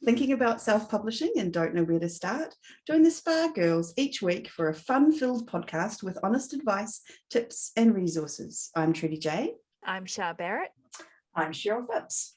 Thinking about self-publishing and don't know where to start? Join the Spa Girls each week for a fun-filled podcast with honest advice, tips and resources. I'm Trudy J. I'm Shah Barrett. I'm Cheryl Phipps.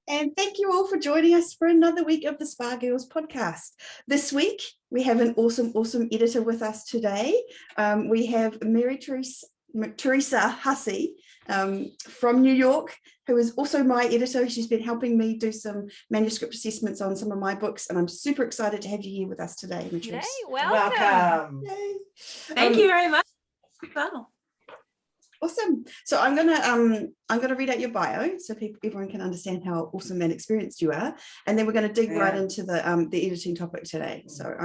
And thank you all for joining us for another week of the Spa Girls podcast. This week, we have an awesome editor with us today. We have Mary-Theresa Hussey from New York, who is also my editor. She's been helping me do some manuscript assessments on some of my books, and I'm super excited to have you here with us today, Matrice. Yay, welcome. Yay. Thank you very much. Well. Awesome. So I'm gonna read out your bio so everyone can understand how awesome and experienced you are, and then we're going to dig right into the editing topic today. So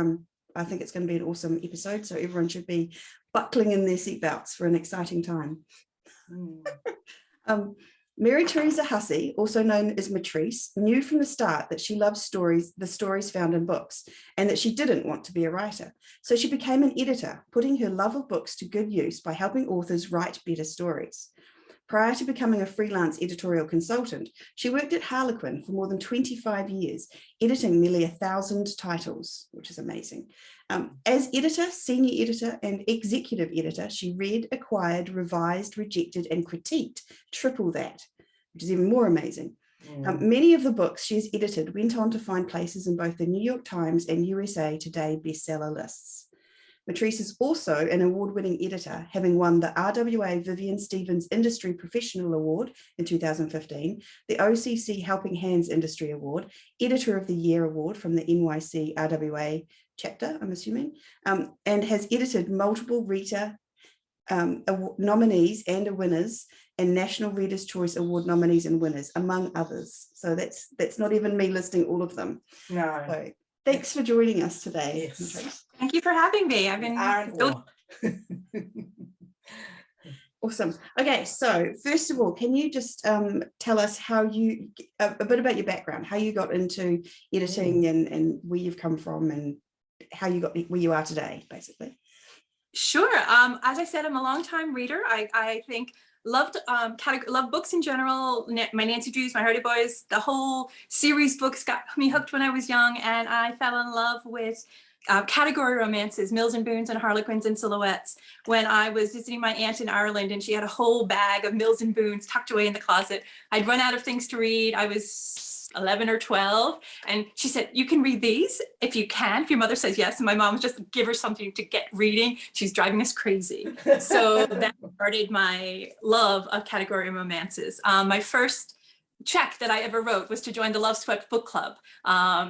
I think it's going to be an awesome episode. So everyone should be buckling in their seatbelts for an exciting time. Mary-Theresa Hussey, also known as Matrice, knew from the start that she loved the stories found in books, and that she didn't want to be a writer. So she became an editor, putting her love of books to good use by helping authors write better stories. Prior to becoming a freelance editorial consultant, she worked at Harlequin for more than 25 years, editing nearly 1,000 titles, which is amazing. As editor, senior editor, and executive editor, she read, acquired, revised, rejected, and critiqued triple that, which is even more amazing. Many of the books she has edited went on to find places in both the New York Times and USA Today bestseller lists. Matrice is also an award-winning editor, having won the RWA Vivian Stevens Industry Professional Award in 2015, the OCC Helping Hands Industry Award, Editor of the Year Award from the NYC RWA chapter, I'm assuming, and has edited multiple Rita nominees and winners, and National Reader's Choice Award nominees and winners, among others. So that's not even me listing all of them. No. So thanks for joining us today, Yes. Matrice. Thank you for having me. I've been Awesome. Okay, so first of all, can you just tell us how you a bit about your background, how you got into editing and where you've come from and how you got where you are today, basically. Sure. As I said, I'm a longtime reader. I think loved books in general. My Nancy Drews, my Hardy Boys, the whole series books got me hooked when I was young, and I fell in love with category romances, Mills and Boons and Harlequins and Silhouettes, when I was visiting my aunt in Ireland, and she had a whole bag of Mills and Boons tucked away in the closet. I'd run out of things to read. I was 11 or 12, and she said, you can read these if you can, if your mother says yes. And my mom was just give her something to get reading. She's driving us crazy. So that started my love of category romances. My first check that I ever wrote was to join the Love Swept book club,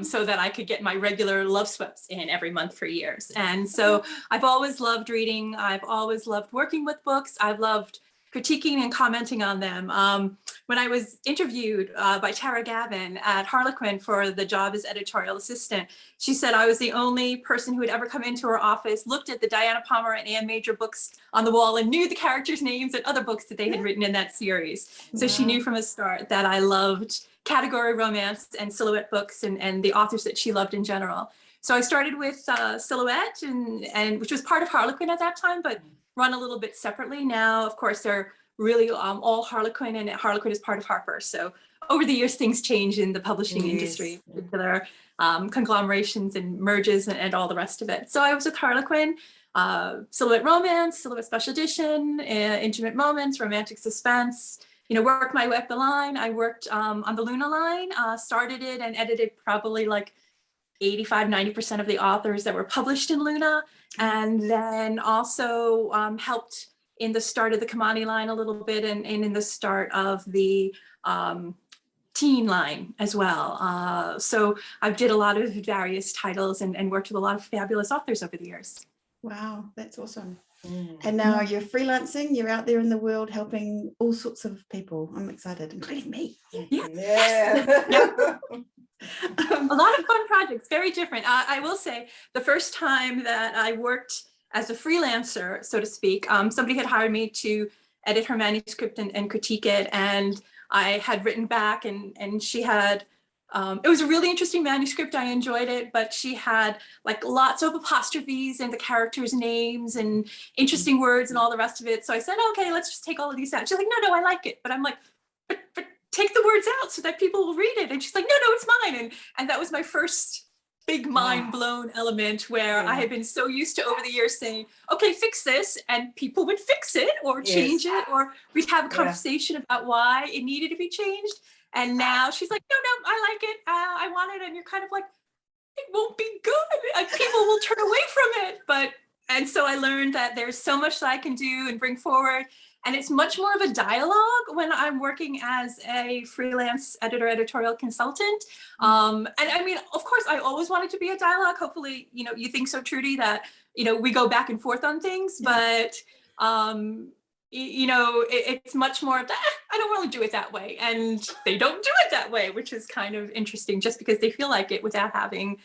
so that I could get my regular Love Sweps in every month for years. And so I've always loved reading. I've always loved working with books. I've loved critiquing and commenting on them. When I was interviewed by Tara Gavin at Harlequin for the job as editorial assistant, she said I was the only person who had ever come into her office, looked at the Diana Palmer and Anne Major books on the wall, and knew the characters' names and other books that they had written in that series. So she knew from the start that I loved category romance and silhouette books and the authors that she loved in general. So I started with Silhouette, and which was part of Harlequin at that time, but run a little bit separately. Now, of course, they're really all Harlequin, and Harlequin is part of Harper. So over the years, things change in the publishing industry, in particular, conglomerations and merges and all the rest of it. So I was with Harlequin, Silhouette Romance, Silhouette Special Edition, Intimate Moments, Romantic Suspense, worked my way up the line. I worked on the Luna line, started it and edited probably like 85–90% of the authors that were published in Luna, and then also helped in the start of the Kamani line a little bit, and in the start of the teen line as well. So I did a lot of various titles and worked with a lot of fabulous authors over the years. Wow, that's awesome. And now you're freelancing, you're out there in the world helping all sorts of people. I'm excited, including me. Yeah. A lot of fun projects, very different. I will say the first time that I worked as a freelancer, so to speak, somebody had hired me to edit her manuscript and critique it. And I had written back, and she had, it was a really interesting manuscript. I enjoyed it, but she had like lots of apostrophes and the characters' names and interesting words and all the rest of it. So I said, okay, let's just take all of these out. She's like, no, I like it. But I'm like, but take the words out so that people will read it. And she's like, no, it's mine. And that was my first big mind blown element, where I had been so used to over the years saying, okay, fix this, and people would fix it or change it, or we'd have a conversation about why it needed to be changed. And now she's like, no, I like it, I want it. And you're kind of like, it won't be good, and people will turn away from it. And so I learned that there's so much that I can do and bring forward. And it's much more of a dialogue when I'm working as a freelance editorial consultant. And I mean, of course, I always wanted to be a dialogue. Hopefully, you think so, Trudy, that, we go back and forth on things, but, it's much more of that. I don't really do it that way. And they don't do it that way, which is kind of interesting, just because they feel like it without having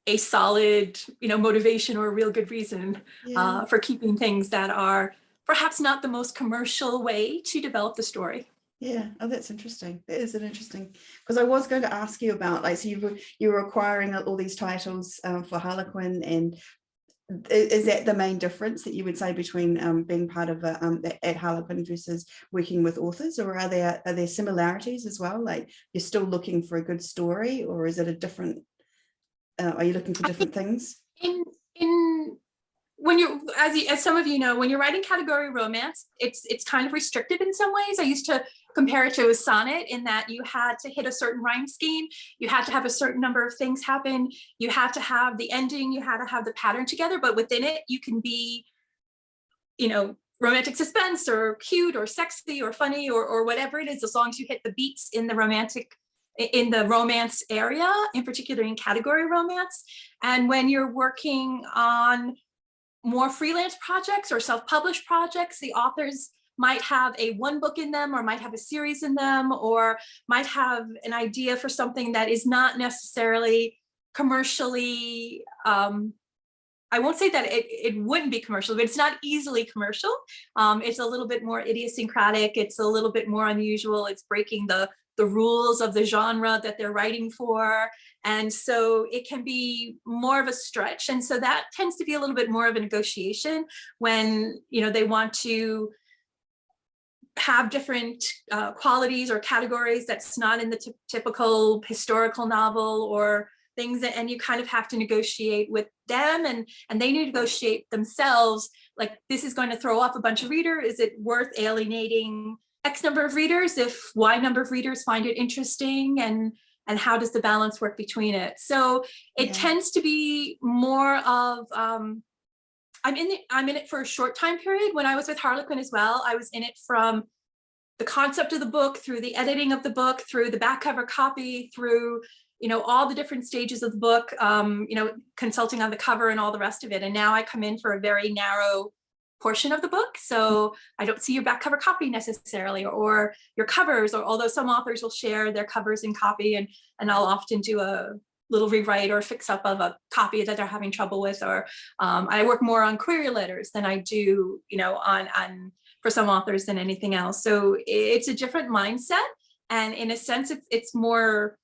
a solid, motivation or a real good reason for keeping things that are perhaps not the most commercial way to develop the story. Yeah, oh, that's interesting. That is an interesting, because I was going to ask you about, like, so you were acquiring all these titles for Harlequin, and is that the main difference that you would say between being part of at Harlequin versus working with authors, or are there similarities as well? Like, you're still looking for a good story, or is it a different? Are you looking for different things? When you're, as some of you know, when you're writing category romance, it's kind of restricted in some ways. I used to compare it to a sonnet, in that you had to hit a certain rhyme scheme, you had to have a certain number of things happen, you had to have the ending, you had to have the pattern together, but within it you can be, romantic suspense or cute or sexy or funny or whatever it is, as long as you hit the beats in the romance area, in particular in category romance. And when you're working on more freelance projects or self-published projects, the authors might have a one book in them, or might have a series in them, or might have an idea for something that is not necessarily commercially, I won't say that it wouldn't be commercial, but it's not easily commercial. It's a little bit more idiosyncratic, it's a little bit more unusual, it's breaking the rules of the genre that they're writing for. And so it can be more of a stretch. And so that tends to be a little bit more of a negotiation when, they want to have different qualities or categories that's not in the typical historical novel or things, and you kind of have to negotiate with them, and they negotiate themselves. Like, this is going to throw off a bunch of readers. Is it worth alienating X number of readers if Y number of readers find it interesting, and how does the balance work between it? So it tends to be more of, I'm in it for a short time period. When I was with Harlequin as well, I was in it from the concept of the book, through the editing of the book, through the back cover copy, through, all the different stages of the book, consulting on the cover and all the rest of it. And now I come in for a very narrow portion of the book. So I don't see your back cover copy necessarily, or your covers, or although some authors will share their covers and copy, and I'll often do a little rewrite or fix up of a copy that they're having trouble with, or I work more on query letters than I do, on for some authors than anything else. So it's a different mindset. And in a sense, it's more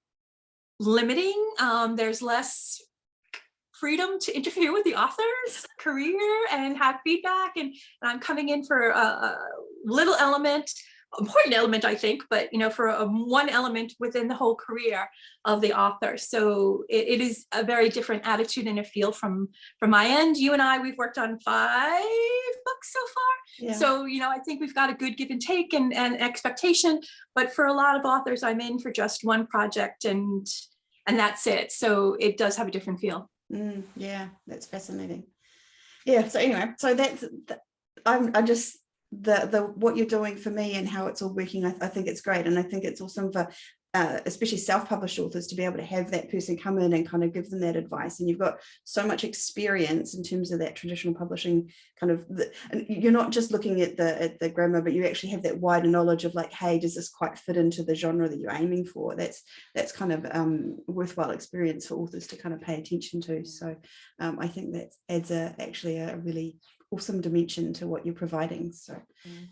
limiting. There's less freedom to interfere with the author's career and have feedback. And I'm coming in for a little element, important element, I think, but for one element within the whole career of the author. So it is a very different attitude and a feel from my end. You and I, we've worked on 5 books so far. Yeah. So, I think we've got a good give and take and expectation, but for a lot of authors, I'm in for just one project and that's it. So it does have a different feel. Yeah, that's fascinating. Yeah, so anyway, so that's I'm just the what you're doing for me and how it's all working. I think it's great, and I think it's awesome for especially self-published authors to be able to have that person come in and kind of give them that advice. And you've got so much experience in terms of that traditional publishing kind of, and you're not just looking at the grammar, but you actually have that wider knowledge of like, hey, does this quite fit into the genre that you're aiming for? That's kind of worthwhile experience for authors to kind of pay attention to. So I think that adds actually a really awesome dimension to what you're providing. So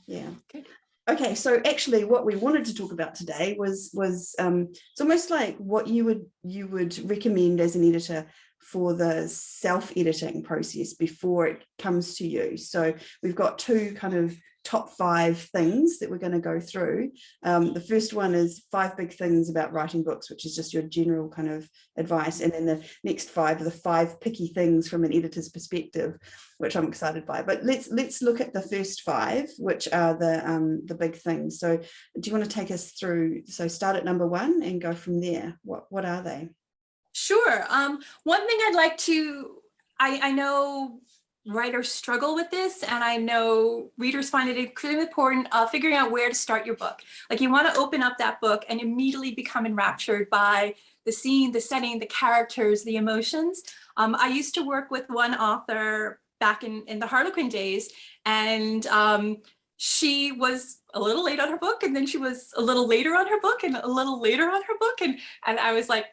yeah. Good. Okay, so actually what we wanted to talk about today was it's almost like what you would recommend as an editor for the self-editing process before it comes to you. So we've got 2 kind of top 5 things that we're going to go through. The first one is 5 big things about writing books, which is just your general kind of advice. And then the next 5 are the 5 picky things from an editor's perspective, which I'm excited by. But let's look at the first 5, which are the big things. So do you want to take us through? So start at number 1 and go from there. What are they? Sure. One thing I'd like to, I know writers struggle with this, and I know readers find it extremely important figuring out where to start your book. Like, you want to open up that book and immediately become enraptured by the scene, the setting, the characters, the emotions. I used to work with one author back in the Harlequin days, and she was a little late on her book, and then she was a little later on her book, and a little later on her book, and I was like,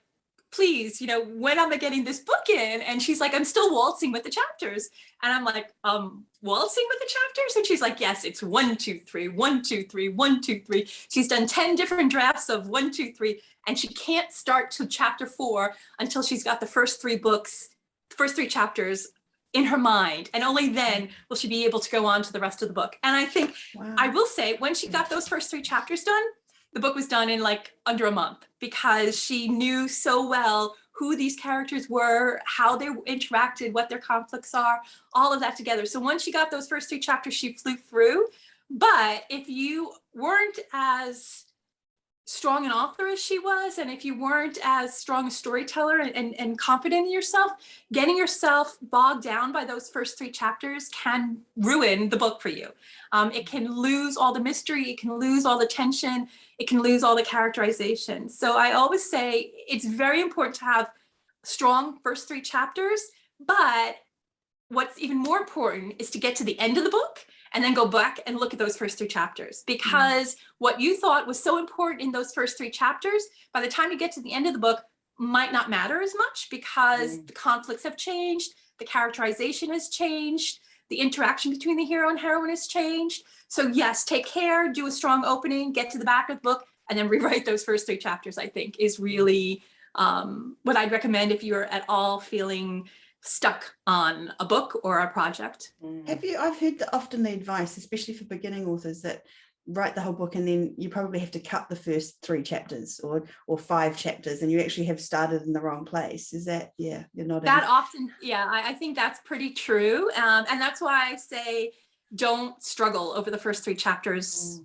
please, when am I getting this book in? And she's like, I'm still waltzing with the chapters. And I'm like, waltzing with the chapters? And she's like, yes, it's 1, 2, 3, 1, 2, 3, 1, 2, 3. She's done 10 different drafts of 1, 2, 3, and she can't start to chapter 4 until she's got the first 3 chapters in her mind. And only then will she be able to go on to the rest of the book. And I think, wow. I will say, when she got those first 3 chapters done, the book was done in like under a month, because she knew so well who these characters were, how they interacted, what their conflicts are, all of that together. So once she got those first 3 chapters, she flew through. But if you weren't as strong an author as she was, and if you weren't as strong a storyteller and confident in yourself, getting yourself bogged down by those first 3 chapters can ruin the book for you. It can lose all the mystery, it can lose all the tension, it can lose all the characterization. So I always say it's very important to have strong first 3 chapters, but what's even more important is to get to the end of the book and then go back and look at those first 3 chapters, because what you thought was so important in those first 3 chapters, by the time you get to the end of the book, might not matter as much, because the conflicts have changed, the characterization has changed, the interaction between the hero and heroine has changed. So yes, take care, do a strong opening, get to the back of the book, and then rewrite those first 3 chapters, I think, is really what I'd recommend if you're at all feeling stuck on a book or a project. I've heard often the advice, especially for beginning authors, that write the whole book and then you probably have to cut the first 3 chapters or 5 chapters, and you actually have started in the wrong place. Is that, you're not that often? Yeah, I think that's pretty true. And that's why I say don't struggle over the first 3 chapters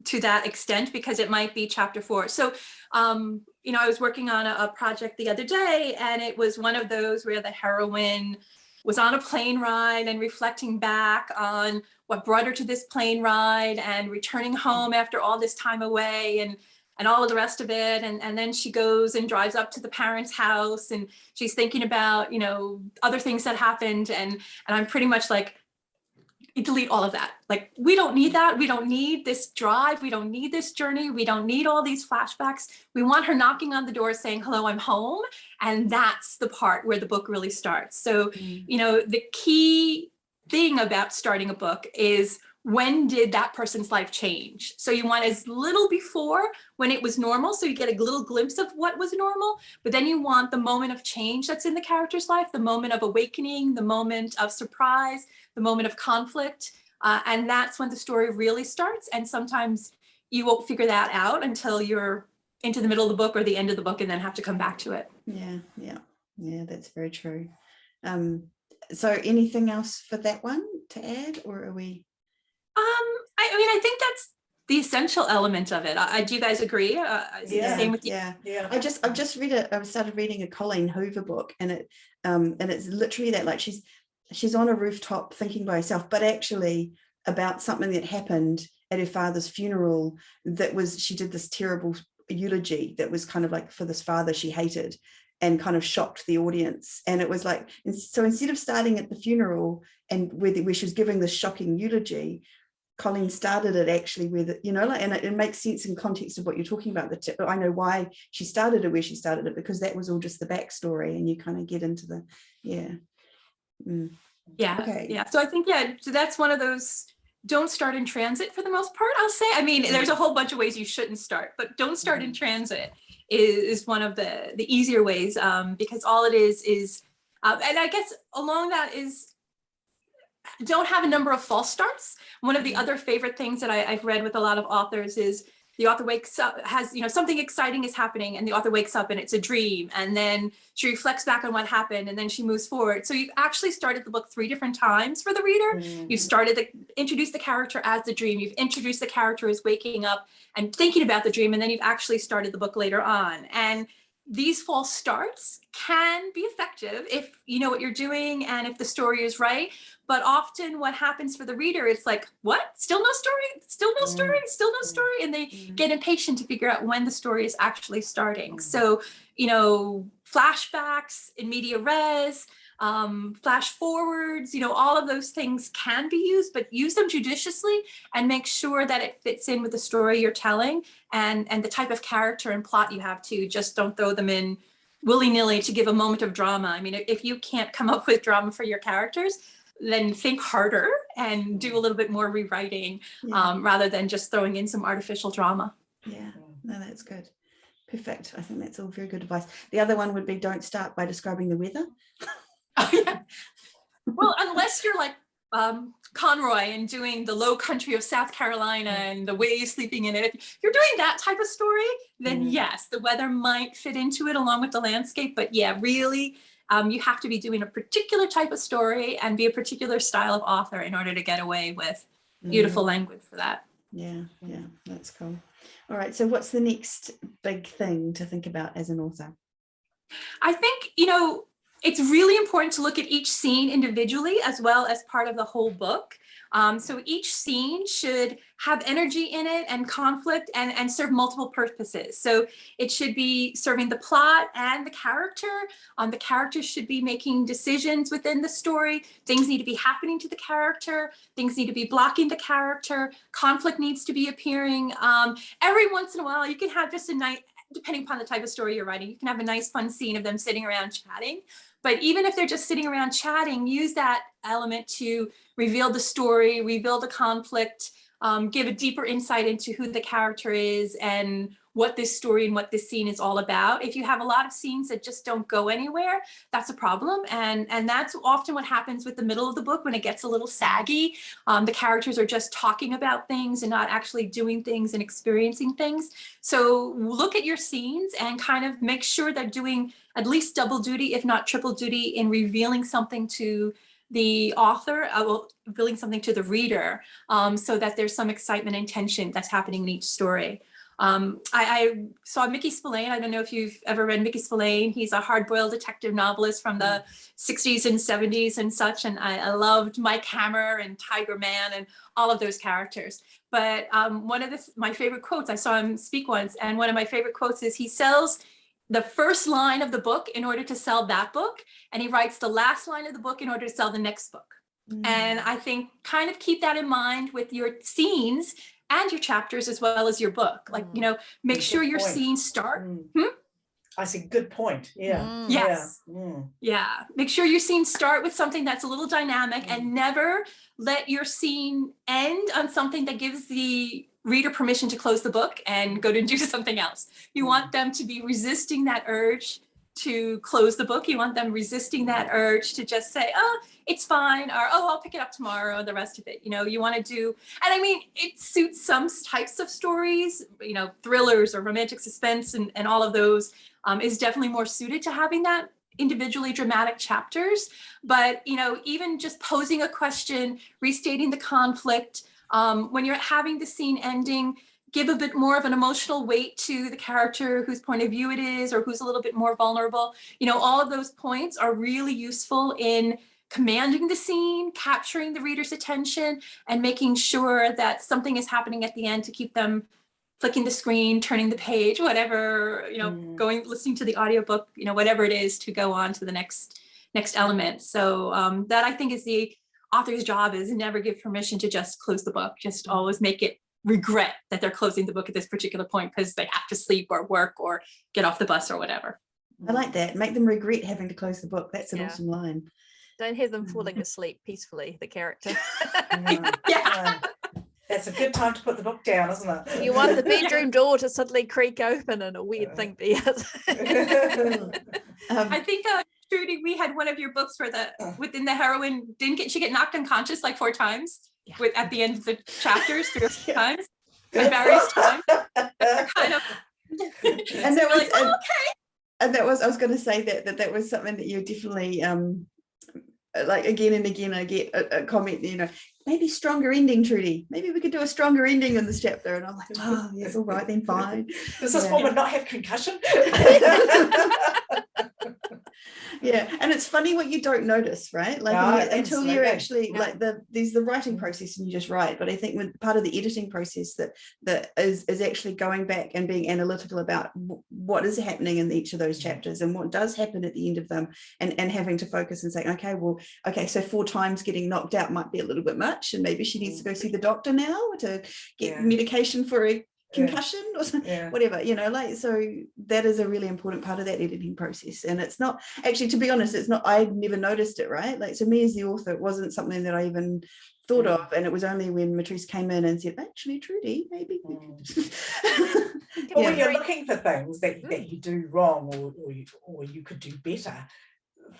to that extent, because it might be chapter 4. So, I was working on a project the other day, and it was one of those where the heroine was on a plane ride and reflecting back on what brought her to this plane ride and returning home after all this time away and all of the rest of it. And then she goes and drives up to the parents' house, and she's thinking about, other things that happened. And I'm pretty much like, delete all of that. Like, we don't need that. We don't need this drive. We don't need this journey. We don't need all these flashbacks. We want her knocking on the door saying, hello, I'm home. And that's the part where the book really starts. So, the key thing about starting a book is, when did that person's life change? So you want as little before, when it was normal, so you get a little glimpse of what was normal, but then you want the moment of change that's in the character's life, the moment of awakening, the moment of surprise, the moment of conflict, and that's when the story really starts. And sometimes you won't figure that out until you're into the middle of the book or the end of the book, and then have to come back to it. Yeah, that's very true. So anything else for that one to add, or are we? I think that's the essential element of it. Do you guys agree? Is it the same with you? Yeah. I've just read I started reading a Colleen Hoover book, and it's literally that, like, she's on a rooftop thinking by herself, but actually about something that happened at her father's funeral. She did this terrible eulogy that was kind of like for this father she hated, and kind of shocked the audience. And it was like, so instead of starting at the funeral and where she was giving this shocking eulogy, Colleen started it actually with, and it makes sense in context of what you're talking about. I know why she started it where she started it, because that was all just the backstory, and you kind of get into the, Okay. Yeah. So I think, so that's one of those, don't start in transit for the most part, I'll say. I mean, there's a whole bunch of ways you shouldn't start, but don't start in transit is one of the easier ways, because all it is, and I guess along that is don't have a number of false starts. One of the other favorite things that I've read with a lot of authors is the author wakes up, has, something exciting is happening, and the author wakes up and it's a dream. And then she reflects back on what happened, and then she moves forward. So you've actually started the book 3 different times for the reader. You've introduced the character as the dream. You've introduced the character as waking up and thinking about the dream. And then you've actually started the book later on. And these false starts can be effective if you know what you're doing and if the story is right. But often what happens for the reader, it's like, what? Still no story? Still no story? Still no story? And they get impatient to figure out when the story is actually starting. So, flashbacks, in media res, flash forwards, all of those things can be used, but use them judiciously and make sure that it fits in with the story you're telling and the type of character and plot you have too. Just don't throw them in willy-nilly to give a moment of drama. I mean, if you can't come up with drama for your characters, then think harder and do a little bit more rewriting rather than just throwing in some artificial drama. Yeah, no, that's good. Perfect. I think that's all very good advice. The other one would be don't start by describing the weather. Oh, yeah. Well, unless you're like Conroy and doing the low country of South Carolina and the waves sleeping in it. If you're doing that type of story, then yes, the weather might fit into it along with the landscape. But yeah, really, you have to be doing a particular type of story and be a particular style of author in order to get away with beautiful language for that. Yeah, that's cool. All right, so what's the next big thing to think about as an author? I think, it's really important to look at each scene individually as well as part of the whole book. So each scene should have energy in it and conflict and serve multiple purposes. So it should be serving the plot and the character. The character should be making decisions within the story. Things need to be happening to the character. Things need to be blocking the character. Conflict needs to be appearing. Every once in a while, you can have just a nice, depending upon the type of story you're writing, you can have a nice fun scene of them sitting around chatting. But even if they're just sitting around chatting, use that element to reveal the story, reveal the conflict, give a deeper insight into who the character is and what this story and what this scene is all about. If you have a lot of scenes that just don't go anywhere, that's a problem. And that's often what happens with the middle of the book when it gets a little saggy. The characters are just talking about things and not actually doing things and experiencing things. So look at your scenes and kind of make sure they're doing at least double duty, if not triple duty, in revealing something to the author, revealing something to the reader, so that there's some excitement and tension that's happening in each story. I saw Mickey Spillane. I don't know if you've ever read Mickey Spillane. He's a hard-boiled detective novelist from the 60s and 70s and such. And I loved Mike Hammer and Tiger Man and all of those characters. But one of my favorite quotes, I saw him speak once, and one of my favorite quotes is he sells the first line of the book in order to sell that book, and he writes the last line of the book in order to sell the next book. And I think kind of keep that in mind with your scenes and your chapters as well as your book. Like, make sure your scenes start. I see, good point. Yeah. Yes. Yeah. Make sure your scenes start with something that's a little dynamic and never let your scene end on something that gives the reader permission to close the book and go to do something else. You want them to be resisting that urge to close the book. You want them resisting that urge to just say, oh, it's fine, or oh, I'll pick it up tomorrow, the rest of it. You want to do, and I mean, it suits some types of stories, thrillers or romantic suspense and all of those is definitely more suited to having that individually dramatic chapters. But, even just posing a question, restating the conflict, when you're having the scene ending, give a bit more of an emotional weight to the character whose point of view it is or who's a little bit more vulnerable. All of those points are really useful in commanding the scene, capturing the reader's attention, and making sure that something is happening at the end to keep them flicking the screen, turning the page, whatever, listening to the audiobook, whatever it is to go on to the next element. So that I think is the author's job, is never give permission to just close the book. Just always make it regret that they're closing the book at this particular point because they have to sleep or work or get off the bus or whatever. I like that. Make them regret having to close the book. That's an awesome line. Don't have them falling asleep peacefully, the character. Yeah. That's a good time to put the book down, isn't it? You want the bedroom door to suddenly creak open and a weird thing be. I think Trudy, we had one of your books where within the heroine didn't she get knocked unconscious like 4 times at the end of the chapters 3 or 4 times at various times. Kind of, And that was okay. And that was, I was going to say that was something that you definitely like again and again. I get a comment, maybe stronger ending, Trudy. Maybe we could do a stronger ending in this chapter. And I'm like, oh, yes, all right, then fine. Does this woman not have concussion? Yeah, and it's funny what you don't notice, right? Like until you're actually like there's the writing process and you just write. But I think with part of the editing process that is actually going back and being analytical about what is happening in each of those chapters and what does happen at the end of them, and having to focus and say, okay, so 4 times getting knocked out might be a little bit much, and maybe she needs to go see the doctor now to get medication for a concussion or whatever, so that is a really important part of that editing process. And it's not actually, to be honest, it's not, I never noticed it, right? Like, so me as the author, it wasn't something that I even thought of, and it was only when Matrice came in and said, actually, Trudy, maybe when you're looking for things that you do wrong or you could do better,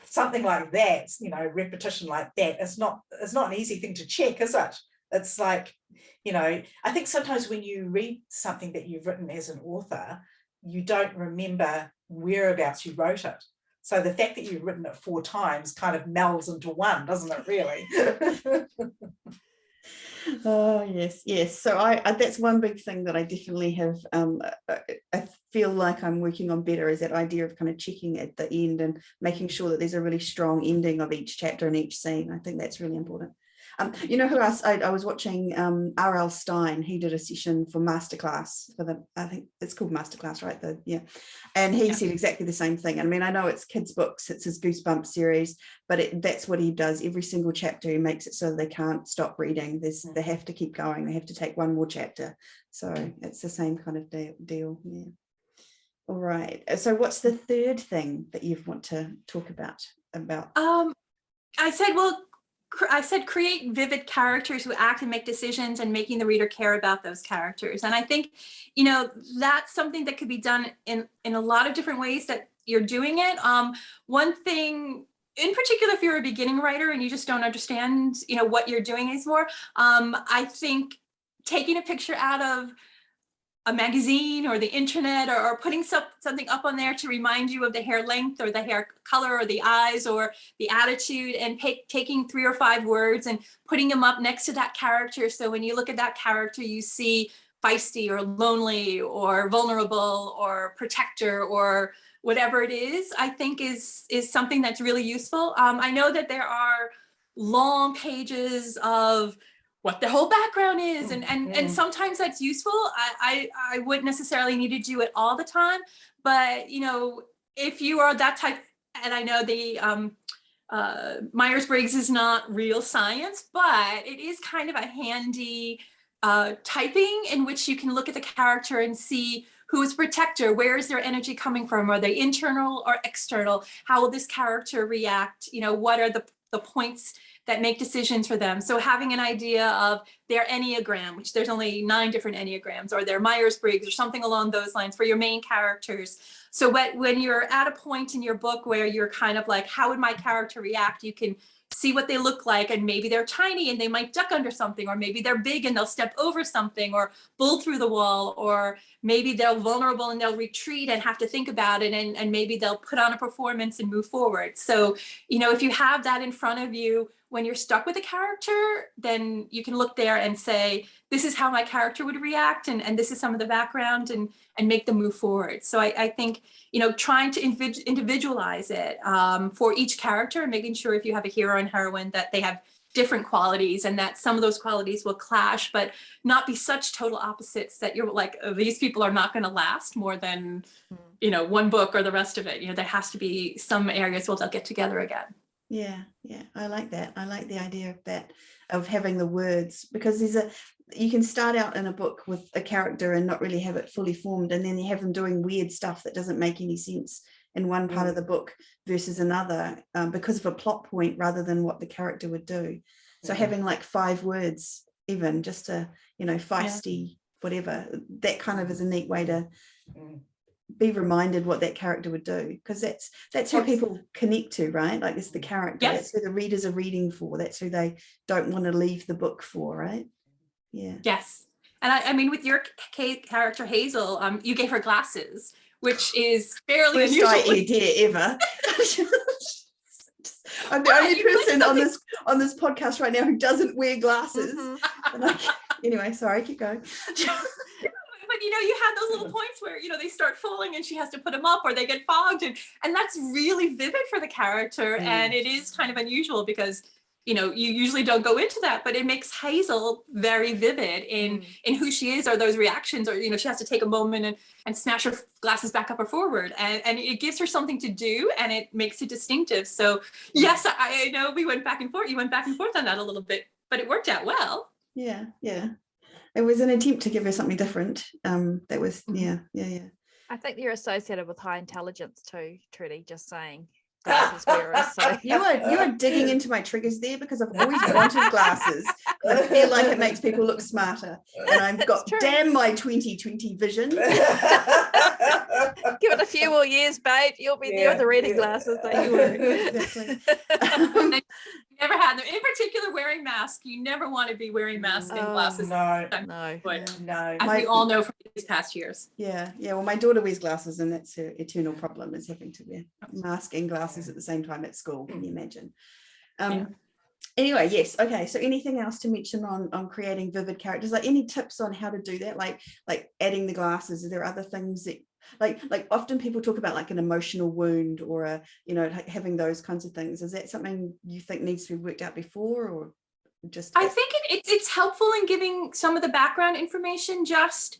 something like that, repetition like that is not an easy thing to check, is it? It's like, I think sometimes when you read something that you've written as an author, you don't remember whereabouts you wrote it. So the fact that you've written it 4 times kind of melds into one, doesn't it, really? Oh, yes. So I that's one big thing that I definitely have, I feel like I'm working on better, is that idea of kind of checking at the end and making sure that there's a really strong ending of each chapter and each scene. I think that's really important. Who else? I was watching R.L. Stein. He did a session for Masterclass for I think it's called Masterclass, right? And he said exactly the same thing. I mean, I know it's kids' books, it's his Goosebumps series, but that's what he does. Every single chapter, he makes it so they can't stop reading. They have to keep going. They have to take one more chapter. So it's the same kind of deal. Yeah. All right. So what's the third thing that you want to talk about? I said create vivid characters who act and make decisions, and making the reader care about those characters. And I think, that's something that could be done in a lot of different ways that you're doing it. One thing in particular, if you're a beginning writer and you just don't understand, what you're doing anymore, I think taking a picture out of a magazine or the internet, or putting something up on there to remind you of the hair length or the hair color or the eyes or the attitude, and taking 3 or 5 words and putting them up next to that character. So when you look at that character, you see feisty or lonely or vulnerable or protector or whatever it is, I think is something that's really useful. I know that there are long pages of what the whole background is, and sometimes that's useful. I wouldn't necessarily need to do it all the time, but if you are that type, and I know the Myers-Briggs is not real science, but it is kind of a handy typing in which you can look at the character and see who is protector, where is their energy coming from, are they internal or external, how will this character react, what are the points that make decisions for them. So having an idea of their Enneagram, which there's only 9 different Enneagrams, or their Myers-Briggs or something along those lines for your main characters. So when you're at a point in your book where you're kind of like, how would my character react? You can see what they look like, and maybe they're tiny and they might duck under something, or maybe they're big and they'll step over something or bull through the wall, or maybe they're vulnerable and they'll retreat and have to think about it, and maybe they'll put on a performance and move forward. So, if you have that in front of you, when you're stuck with a character, then you can look there and say, this is how my character would react, and this is some of the background, and make them move forward. So I think, trying to individualize it for each character, and making sure if you have a hero and heroine that they have different qualities, and that some of those qualities will clash, but not be such total opposites that you're like, oh, these people are not going to last more than, one book or the rest of it. There has to be some areas where they'll get together again. Yeah, I like that. I like the idea of that, of having the words, because you can start out in a book with a character and not really have it fully formed, and then you have them doing weird stuff that doesn't make any sense in one part of the book versus another, because of a plot point rather than what the character would do. So having like 5 words, even just to, feisty, whatever, that kind of is a neat way to be reminded what that character would do, because that's who people connect to, right? Like it's the character. Yes. That's who the readers are reading for. That's who they don't want to leave the book for, right? Yeah. Yes. And I mean, with your character Hazel, you gave her glasses, which is fairly Worst unusual. idea ever. I'm the only person on this podcast right now who doesn't wear glasses. Anyway, sorry, keep going. But you have those little points where they start falling and she has to put them up, or they get fogged, and that's really vivid for the character. And it is kind of unusual because you usually don't go into that, but it makes Hazel very vivid in who she is, or those reactions, or she has to take a moment and smash her glasses back up or forward, and it gives her something to do, and it makes it distinctive. So yes, I know we went back and forth. You went back and forth on that a little bit, but it worked out well. Yeah. It was an attempt to give her something different. That was yeah. I think you're associated with high intelligence too, Trudy, just saying. Glasses wearers. So you are digging into my triggers there, because I've always wanted glasses. I feel like it makes people look smarter, and I've got damn my 2020 vision. give it a few more years, babe. You'll be there with the reading glasses that you wear. Exactly. Never had them. In particular, wearing masks. You never want to be wearing masks and glasses. No. As we all know from these past years. Yeah. Well, my daughter wears glasses, and that's her eternal problem, is having to wear mask and glasses at the same time at school. Can you imagine? Anyway, yes. Okay. So anything else to mention on creating vivid characters? Like any tips on how to do that? Like adding the glasses? Are there other things that like often people talk about like an emotional wound, or having those kinds of things? Is that something you think needs to be worked out before, or just? I think it's helpful in giving some of the background information. Just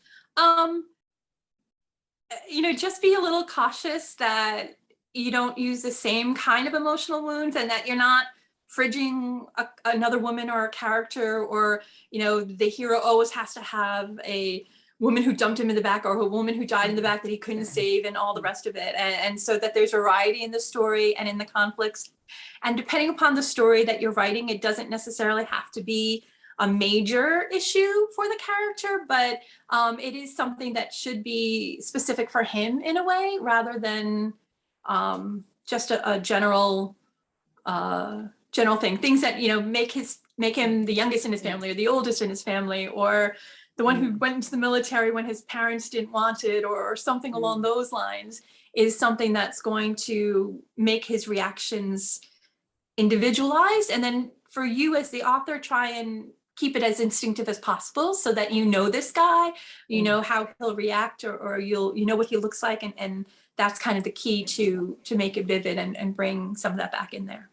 just be a little cautious that you don't use the same kind of emotional wounds, and that you're not fridging another woman or a character, or the hero always has to have a woman who dumped him in the back, or a woman who died in the back that he couldn't save, and all the rest of it. And so that there's variety in the story and in the conflicts. And depending upon the story that you're writing, it doesn't necessarily have to be a major issue for the character, but it is something that should be specific for him in a way, rather than just a general thing. Things that make him the youngest in his family, or the oldest in his family, or the one who went into the military when his parents didn't want it, or something along those lines, is something that's going to make his reactions individualized. And then for you as the author, try and keep it as instinctive as possible, so that this guy, how he'll react, or you'll what he looks like, and that's kind of the key to make it vivid and bring some of that back in there.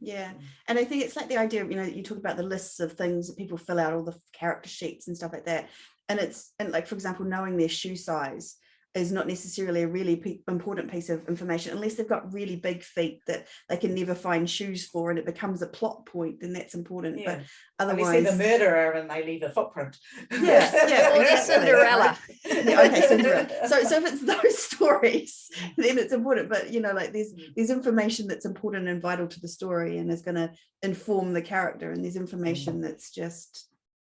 Yeah, and I think it's like the idea of you talk about the lists of things that people fill out, all the character sheets and stuff like that, and like, for example, knowing their shoe size is not necessarily a really important piece of information, unless they've got really big feet that they can never find shoes for, and it becomes a plot point. Then that's important. But otherwise, they're the murderer and they leave a footprint. Yeah, or the Cinderella. Cinderella. So if it's those stories, then it's important. But there's information that's important and vital to the story, and is going to inform the character, and there's information that's just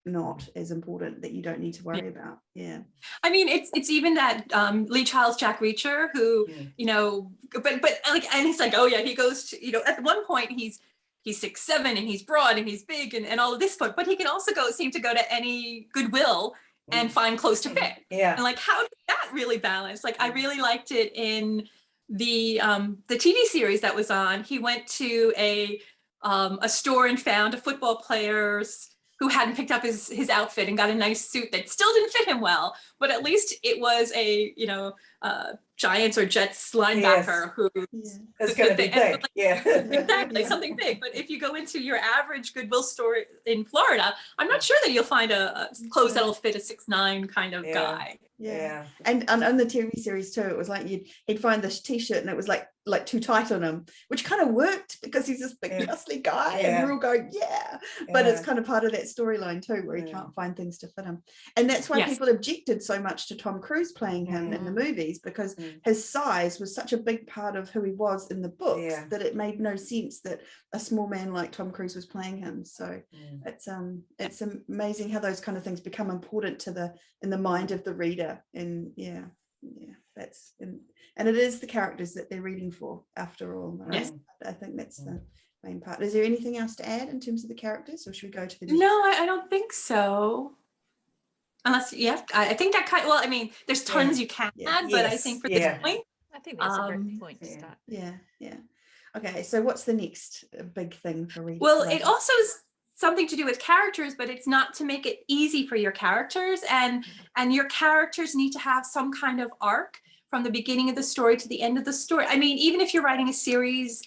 not as important, that you don't need to worry about. I mean, it's even that Lee Child's Jack Reacher, who but like, and it's like, oh yeah, he goes to at one point he's 6'7" and he's broad and he's big and all of this, but he can also seem to go to any Goodwill and find clothes to fit. And like, how did that really balance? Like, I really liked it in the TV series that was on. He went to a store and found a football player's who hadn't picked up his outfit, and got a nice suit that still didn't fit him well, but at least it was a Giants or Jets linebacker who is going to be big. Exactly, something big. But if you go into your average Goodwill store in Florida, I'm not sure that you'll find a clothes that'll fit a 6'9" kind of guy. And on the TV series too, it was like he'd find this t-shirt and it was like too tight on him, which kind of worked because he's this big muscly guy, and we're all going but it's kind of part of that storyline too, where he can't find things to fit him. And that's why people objected so much to Tom Cruise playing him in the movies, because his size was such a big part of who he was in the books that it made no sense that a small man like Tom Cruise was playing him. So it's amazing how those kind of things become important in the mind of the reader. And that's and it is the characters that they're reading for after all. Right? Yes. I think that's the main part. Is there anything else to add in terms of the characters, or should we go to the next? No, I don't think so. Unless, yeah, I think that kind of, well, I mean, there's tons you can add, but I think for this point, I think that's a great point to yeah. start. Yeah. Okay, so what's the next big thing for reading? well, it also is something to do with characters, but it's not to make it easy for your characters, and your characters need to have some kind of arc from the beginning of the story to the end of the story. I mean, even if you're writing a series,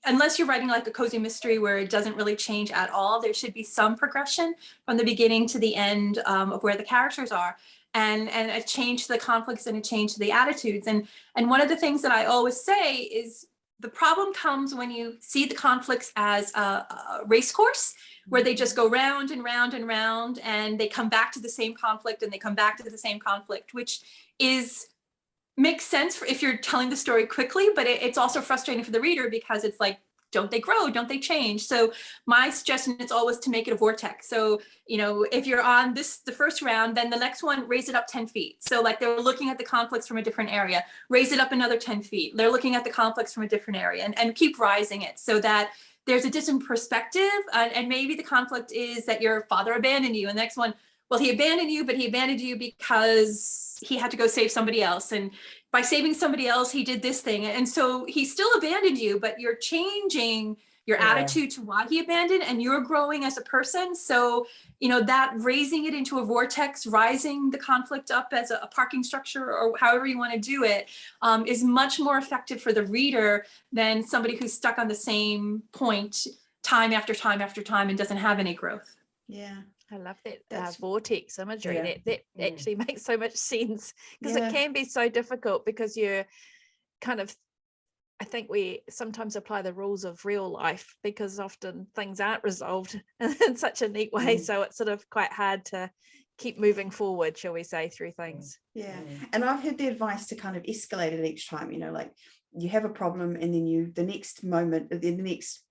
unless you're writing like a cozy mystery where it doesn't really change at all, there should be some progression from the beginning to the end of where the characters are, and a change to the conflicts and a change to the attitudes. And one of the things that I always say is the problem comes when you see the conflicts as a race course where they just go round and round and round, and they come back to the same conflict and they come back to the same conflict, which makes sense for if you're telling the story quickly, but it's also frustrating for the reader because it's like, don't they grow? Don't they change? So my suggestion is always to make it a vortex. So, if you're on the first round, then the next one, raise it up 10 feet. So like they're looking at the conflicts from a different area, raise it up another 10 feet. They're looking at the conflicts from a different area, and keep rising it so that there's a different perspective. And maybe the conflict is that your father abandoned you. And the next one, well, he abandoned you, but he abandoned you because he had to go save somebody else. And by saving somebody else, he did this thing. And so he still abandoned you, but you're changing your attitude to why he abandoned, and you're growing as a person. So, that raising it into a vortex, rising the conflict up as a parking structure, or however you want to do it, is much more effective for the reader than somebody who's stuck on the same point time after time after time and doesn't have any growth. Yeah. I love that vortex imagery. That actually makes so much sense, because it can be so difficult, because you're kind of, I think we sometimes apply the rules of real life because often things aren't resolved in such a neat way. So it's sort of quite hard to keep moving forward, shall we say, through things. Yeah. And I've heard the advice to kind of escalate it each time, like you have a problem, and then the next moment, the next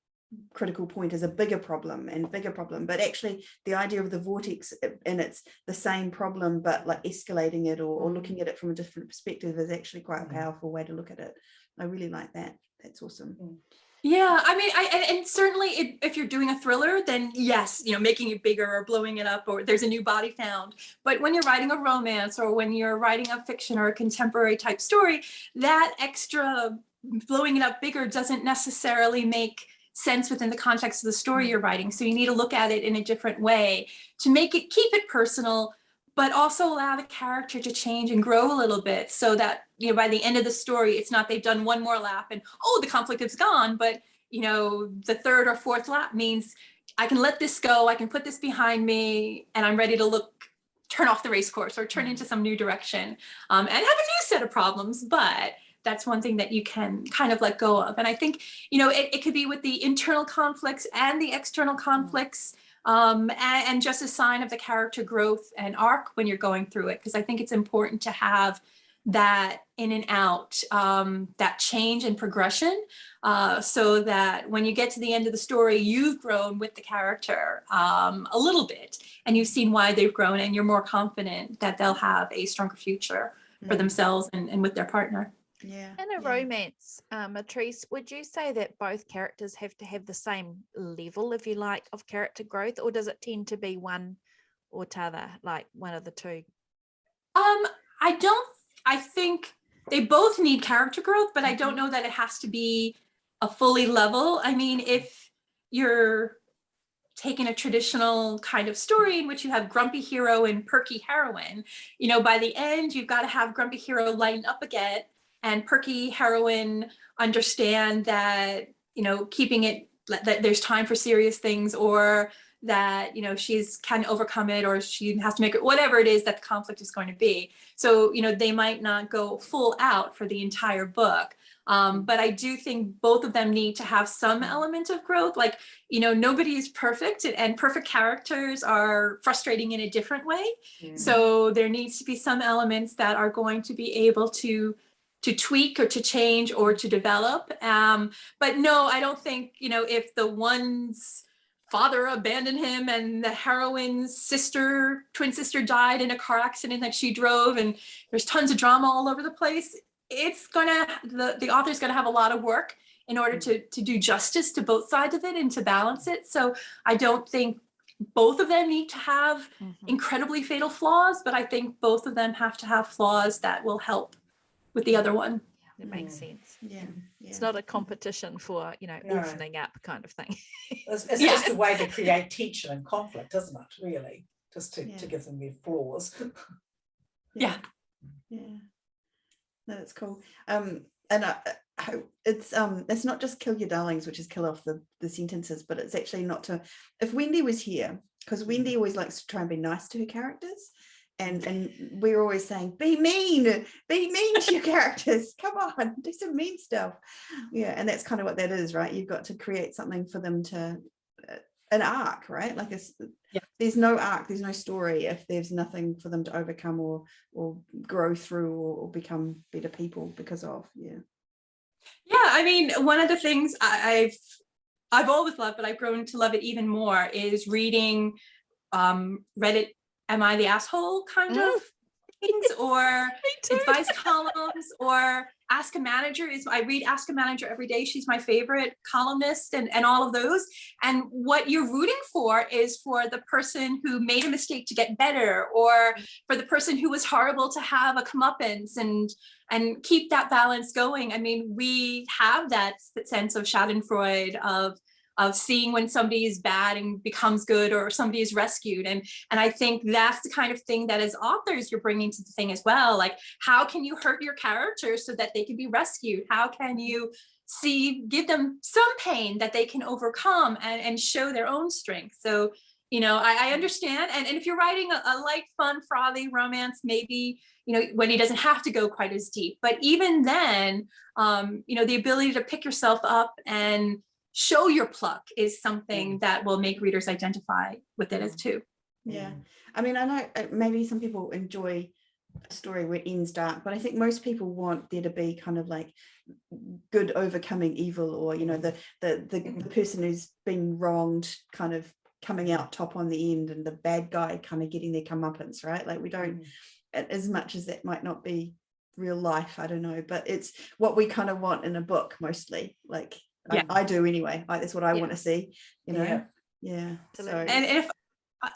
critical point is a bigger problem, but actually the idea of the vortex, and it's the same problem but like escalating it or looking at it from a different perspective, is actually quite a powerful way to look at it. I really like that. That's awesome. Yeah, I mean, and certainly if you're doing a thriller, then yes, making it bigger or blowing it up, or there's a new body found. But when you're writing a romance, or when you're writing a fiction or a contemporary type story, that extra blowing it up bigger doesn't necessarily make sense within the context of the story you're writing. So you need to look at it in a different way to keep it personal, but also allow the character to change and grow a little bit, so that, by the end of the story, it's not they've done one more lap and, the conflict is gone, but, the third or fourth lap means I can let this go, I can put this behind me, and I'm ready to turn off the race course or turn into some new direction, and have a new set of problems. But that's one thing that you can kind of let go of. And I think, it could be with the internal conflicts and the external conflicts, and just a sign of the character growth and arc when you're going through it. Because I think it's important to have that in and out, that change and progression, so that when you get to the end of the story, you've grown with the character a little bit, and you've seen why they've grown, and you're more confident that they'll have a stronger future for themselves and with their partner. Yeah. In a romance, Matrice, would you say that both characters have to have the same level, if you like, of character growth, or does it tend to be one or t'other, like one of the two? I think they both need character growth, but I don't know that it has to be a fully level. I mean, if you're taking a traditional kind of story in which you have grumpy hero and perky heroine, by the end, you've got to have grumpy hero lighten up again, and perky heroine understand that, keeping it, that there's time for serious things, or that, she's can overcome it, or she has to make it, whatever it is that the conflict is going to be. So, they might not go full out for the entire book. But I do think both of them need to have some element of growth. Like, nobody is perfect, and perfect characters are frustrating in a different way. So there needs to be some elements that are going to be able to tweak or to change or to develop. But no, I don't think, if the one's father abandoned him and the heroine's twin sister died in a car accident that she drove, and there's tons of drama all over the place. It's the author's gonna have a lot of work in order to do justice to both sides of it and to balance it. So I don't think both of them need to have incredibly fatal flaws, but I think both of them have to have flaws that will help with the other one. It makes sense. Yeah. It's not a competition for, orphaning up kind of thing. It's just a way to create tension and conflict, isn't it, really? Just to give them their flaws. Yeah. No, that's cool. And it's not just kill your darlings, which is kill off the sentences, but it's actually not to. If Wendy was here, because Wendy always likes to try and be nice to her characters, and we're always saying, be mean to your characters, come on, do some mean stuff. Yeah, and that's kind of what that is, right? You've got to create something for them to an arc, right? Like there's no arc, there's no story if there's nothing for them to overcome or grow through or become better people because of. I mean, one of the things I've always loved, but I've grown to love it even more, is reading Reddit am I the asshole kind of things, or advice columns, or Ask a Manager. I read Ask a Manager every day. She's my favorite columnist, and all of those. And what you're rooting for is for the person who made a mistake to get better, or for the person who was horrible to have a comeuppance, and keep that balance going. I mean, we have that sense of Schadenfreude of seeing when somebody is bad and becomes good, or somebody is rescued. And I think that's the kind of thing that as authors you're bringing to the thing as well. Like, how can you hurt your characters so that they can be rescued? How can you give them some pain that they can overcome and show their own strength? So, I understand. And if you're writing a light, fun, frothy romance, maybe, when he doesn't have to go quite as deep. But even then, the ability to pick yourself up and show your pluck is something that will make readers identify with it as too. Yeah. I mean, I know maybe some people enjoy a story where it ends dark, but I think most people want there to be kind of like good overcoming evil, or, the person who's been wronged kind of coming out top on the end, and the bad guy kind of getting their comeuppance, right? Like, we don't, as much as that might not be real life, I don't know, but it's what we kind of want in a book mostly. Like, I do anyway. That's what I want to see, Yeah. So, and if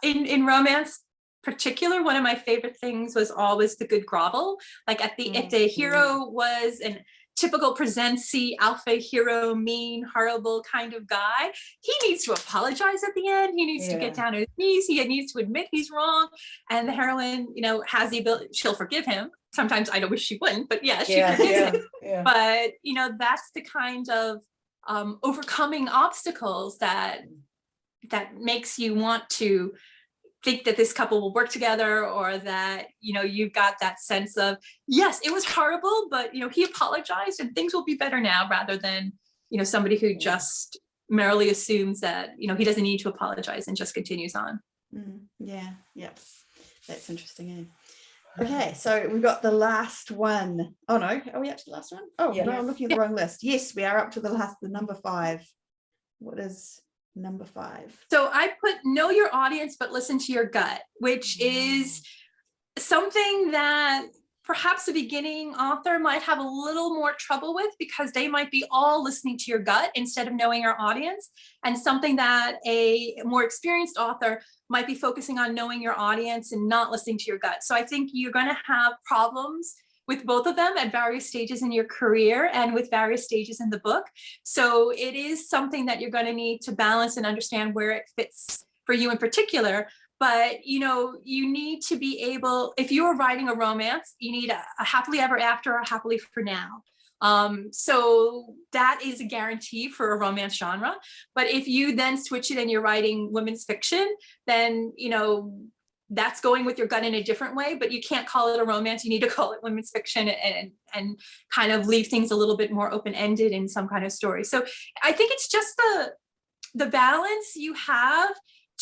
in romance particular, one of my favorite things was always the good grovel. Like if the hero was an typical presency alpha hero, mean, horrible kind of guy, he needs to apologize at the end. He needs to get down to his knees. He needs to admit he's wrong. And the heroine, has the ability, she'll forgive him. Sometimes I don't wish she wouldn't, but she forgives him. Yeah. But, that's the kind of overcoming obstacles that makes you want to think that this couple will work together, or that you've got that sense of, yes, it was horrible, but he apologized and things will be better now, rather than somebody who just merely assumes that he doesn't need to apologize and just continues on. That's interesting. Okay, so we've got the last one. Oh no, are we up to the last one? Oh no, I'm looking at the wrong list. Yes, we are up to the number 5. What is number 5? So I put know your audience, but listen to your gut, which is something that perhaps a beginning author might have a little more trouble with, because they might be all listening to your gut instead of knowing your audience, and something that a more experienced author might be focusing on knowing your audience and not listening to your gut. So I think you're going to have problems with both of them at various stages in your career and with various stages in the book. So it is something that you're going to need to balance and understand where it fits for you in particular. But, you need to be able, if you're writing a romance, you need a happily ever after or happily for now. So that is a guarantee for a romance genre. But if you then switch it and you're writing women's fiction, then, that's going with your gut in a different way, but you can't call it a romance. You need to call it women's fiction and kind of leave things a little bit more open-ended in some kind of story. So I think it's just the balance you have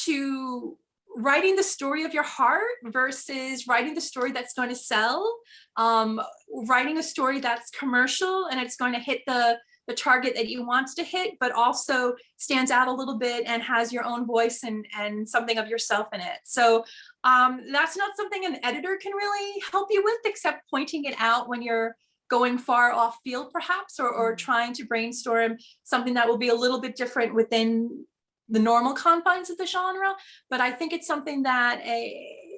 to writing the story of your heart versus writing the story that's going to sell, writing a story that's commercial and it's going to hit the the target that you want to hit, but also stands out a little bit and has your own voice and something of yourself in it. So that's not something an editor can really help you with, except pointing it out when you're going far off field, perhaps, or trying to brainstorm something that will be a little bit different within the normal confines of the genre. But I think it's something that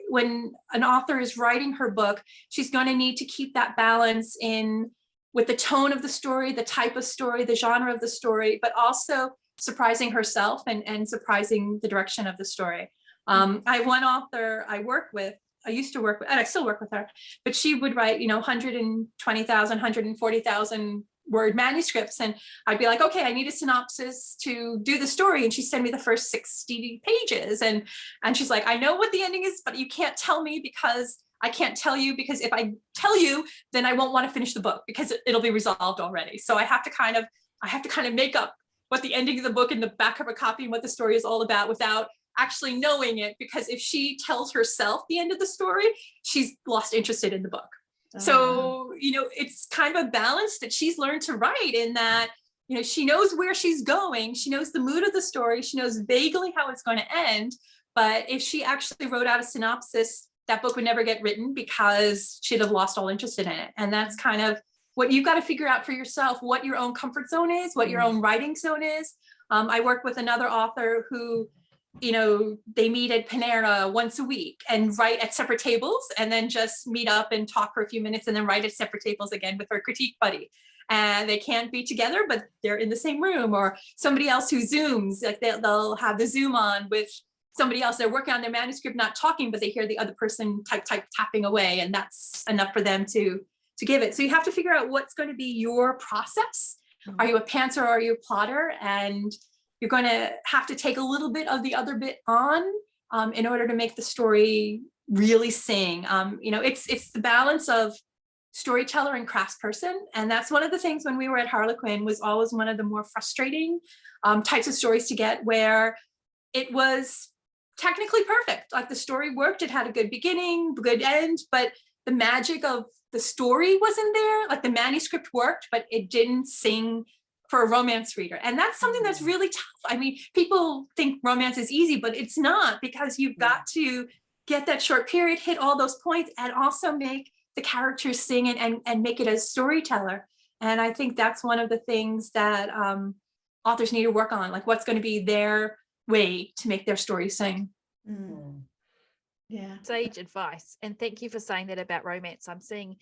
when an author is writing her book, she's going to need to keep that balance in with the tone of the story, the type of story, the genre of the story, but also surprising herself and surprising the direction of the story. I have one author I used to work with, and I still work with her, but she would write, 120,000, 140,000 word manuscripts. And I'd be like, okay, I need a synopsis to do the story. And she'd send me the first 60 pages. And she's like, I know what the ending is, but you can't tell me because I can't tell you, because if I tell you, then I won't want to finish the book because it'll be resolved already. So I have to kind of make up what the ending of the book in the back of a copy and what the story is all about without actually knowing it, because if she tells herself the end of the story, she's lost interest in the book. So, it's kind of a balance that she's learned to write, in that, she knows where she's going. She knows the mood of the story. She knows vaguely how it's going to end. But if she actually wrote out a synopsis, that book would never get written because she'd have lost all interest in it. And that's kind of what you've got to figure out for yourself, what your own comfort zone is, what your own writing zone is. I work with another author who, they meet at Panera once a week and write at separate tables, and then just meet up and talk for a few minutes and then write at separate tables again with her critique buddy. And they can't be together, but they're in the same room. Or somebody else who Zooms, like they'll have the Zoom on with somebody else. They're working on their manuscript, not talking, but they hear the other person type tapping away, and that's enough for them to give it. So you have to figure out what's going to be your process. Are you a pantser or are you a plotter? And you're going to have to take a little bit of the other bit on in order to make the story really sing. It's the balance of storyteller and craftsperson. And that's one of the things when we were at Harlequin was always one of the more frustrating types of stories to get, where it was technically perfect. Like the story worked, it had a good beginning, good end, but the magic of the story wasn't there. Like the manuscript worked, but it didn't sing for a romance reader. And that's something that's really tough. I mean, people think romance is easy, but it's not, because you've got to get that short period, hit all those points, and also make the characters sing and make it a storyteller. And I think that's one of the things that authors need to work on, like what's going to be their way to make their story sing. Yeah. Sage advice. And thank you for saying that about romance. I'm seeing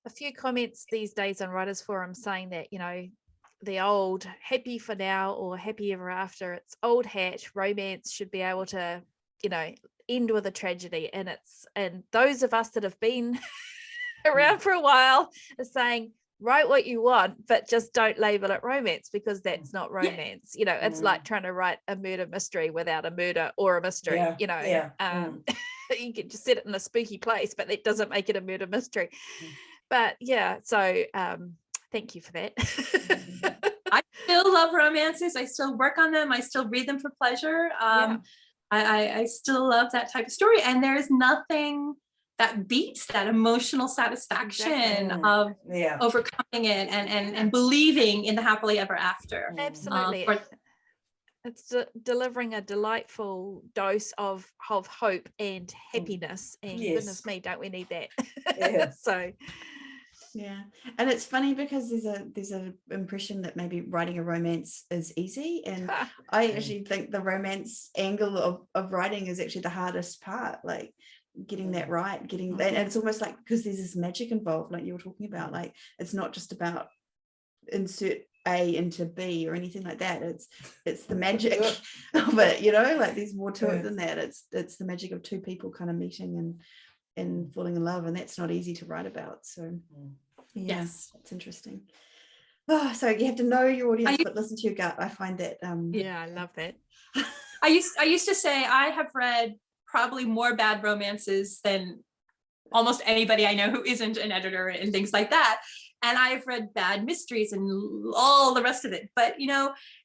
a few comments these days on writers forums saying that, the old happy for now or happy ever after, it's old hat. Romance should be able to, end with a tragedy. And those of us that have been around for a while are saying, write what you want, but just don't label it romance, because that's not romance. It's like trying to write a murder mystery without a murder or a mystery. You can just set it in a spooky place, but that doesn't make it a murder mystery. But so thank you for that. I still love romances. I still work on them. I still read them for pleasure. I still love that type of story. And there's nothing that beats that emotional satisfaction of overcoming it and believing in the happily ever after. Absolutely. It's delivering a delightful dose of hope and happiness. And goodness me, don't we need that? So yeah, and it's funny because there's a impression that maybe writing a romance is easy, and I actually think the romance angle of writing is actually the hardest part, like getting that right, and it's almost like, because there's this magic involved, like you were talking about, like it's not just about insert A into B or anything like that. It's the magic of it, like there's more to it than that. It's the magic of two people kind of meeting and falling in love, and that's not easy to write about. So yes, it's interesting. So you have to know your audience, but listen to your gut. I find that I love that. I used to say I have read probably more bad romances than almost anybody I know who isn't an editor and things like that. And I've read bad mysteries and all the rest of it. But,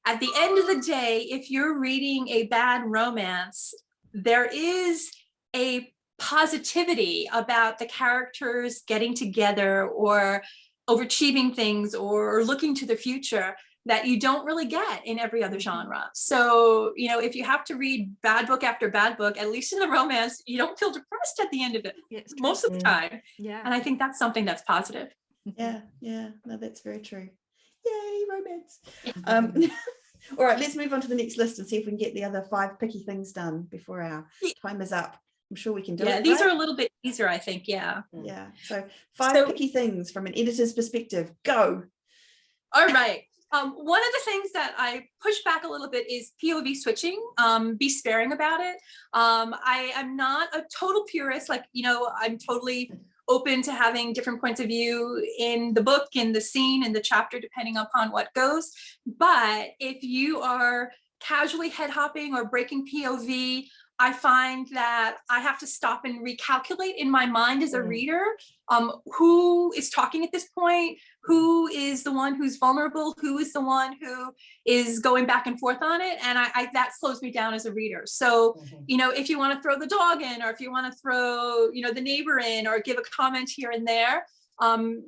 at the end of the day, if you're reading a bad romance, there is a positivity about the characters getting together, or overachieving things or looking to the future that you don't really get in every other genre. So, you know, if you have to read bad book after bad book, at least in the romance, you don't feel depressed at the end of it most of the time. Yeah. And I think that's something that's positive. Yeah, no, that's very true. Yay, romance. All right, let's move on to the next list and see if we can get the other 5 picky things done before our time is up. I'm sure we can do it. Yeah, these are a little bit easier, I think. Yeah. So 5 picky things from an editor's perspective. Go. All right. One of the things that I push back a little bit is POV switching. Be sparing about it. I am not a total purist. Like, you know, I'm totally open to having different points of view in the book, in the scene, in the chapter, depending upon what goes. But if you are casually head hopping or breaking POV, I find that I have to stop and recalculate in my mind as a reader, who is talking at this point, who is the one who's vulnerable, who is the one who is going back and forth on it. And I that slows me down as a reader. So, you know, if you want to throw the dog in, or if you want to throw, you know, the neighbor in, or give a comment here and there,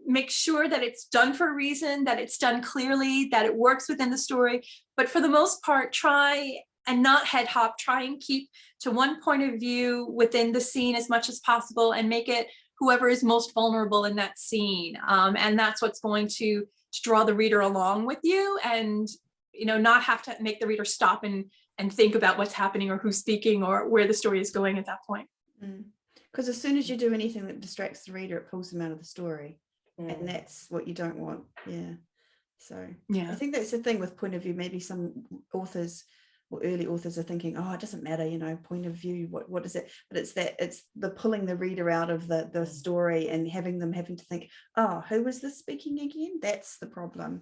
make sure that it's done for a reason, that it's done clearly, that it works within the story. But for the most part, try and not head hop, try and keep to one point of view within the scene as much as possible, and make it whoever is most vulnerable in that scene. And that's what's going to draw the reader along with you, and, you know, not have to make the reader stop and think about what's happening or who's speaking or where the story is going at that point. Because as soon as you do anything that distracts the reader, it pulls them out of the story. And that's what you don't want. So I think that's the thing with point of view. Maybe some authors or early authors are thinking, oh, it doesn't matter, you know, point of view, what is it? But it's the pulling the reader out of the story and having to think, oh, who was this speaking again? That's the problem.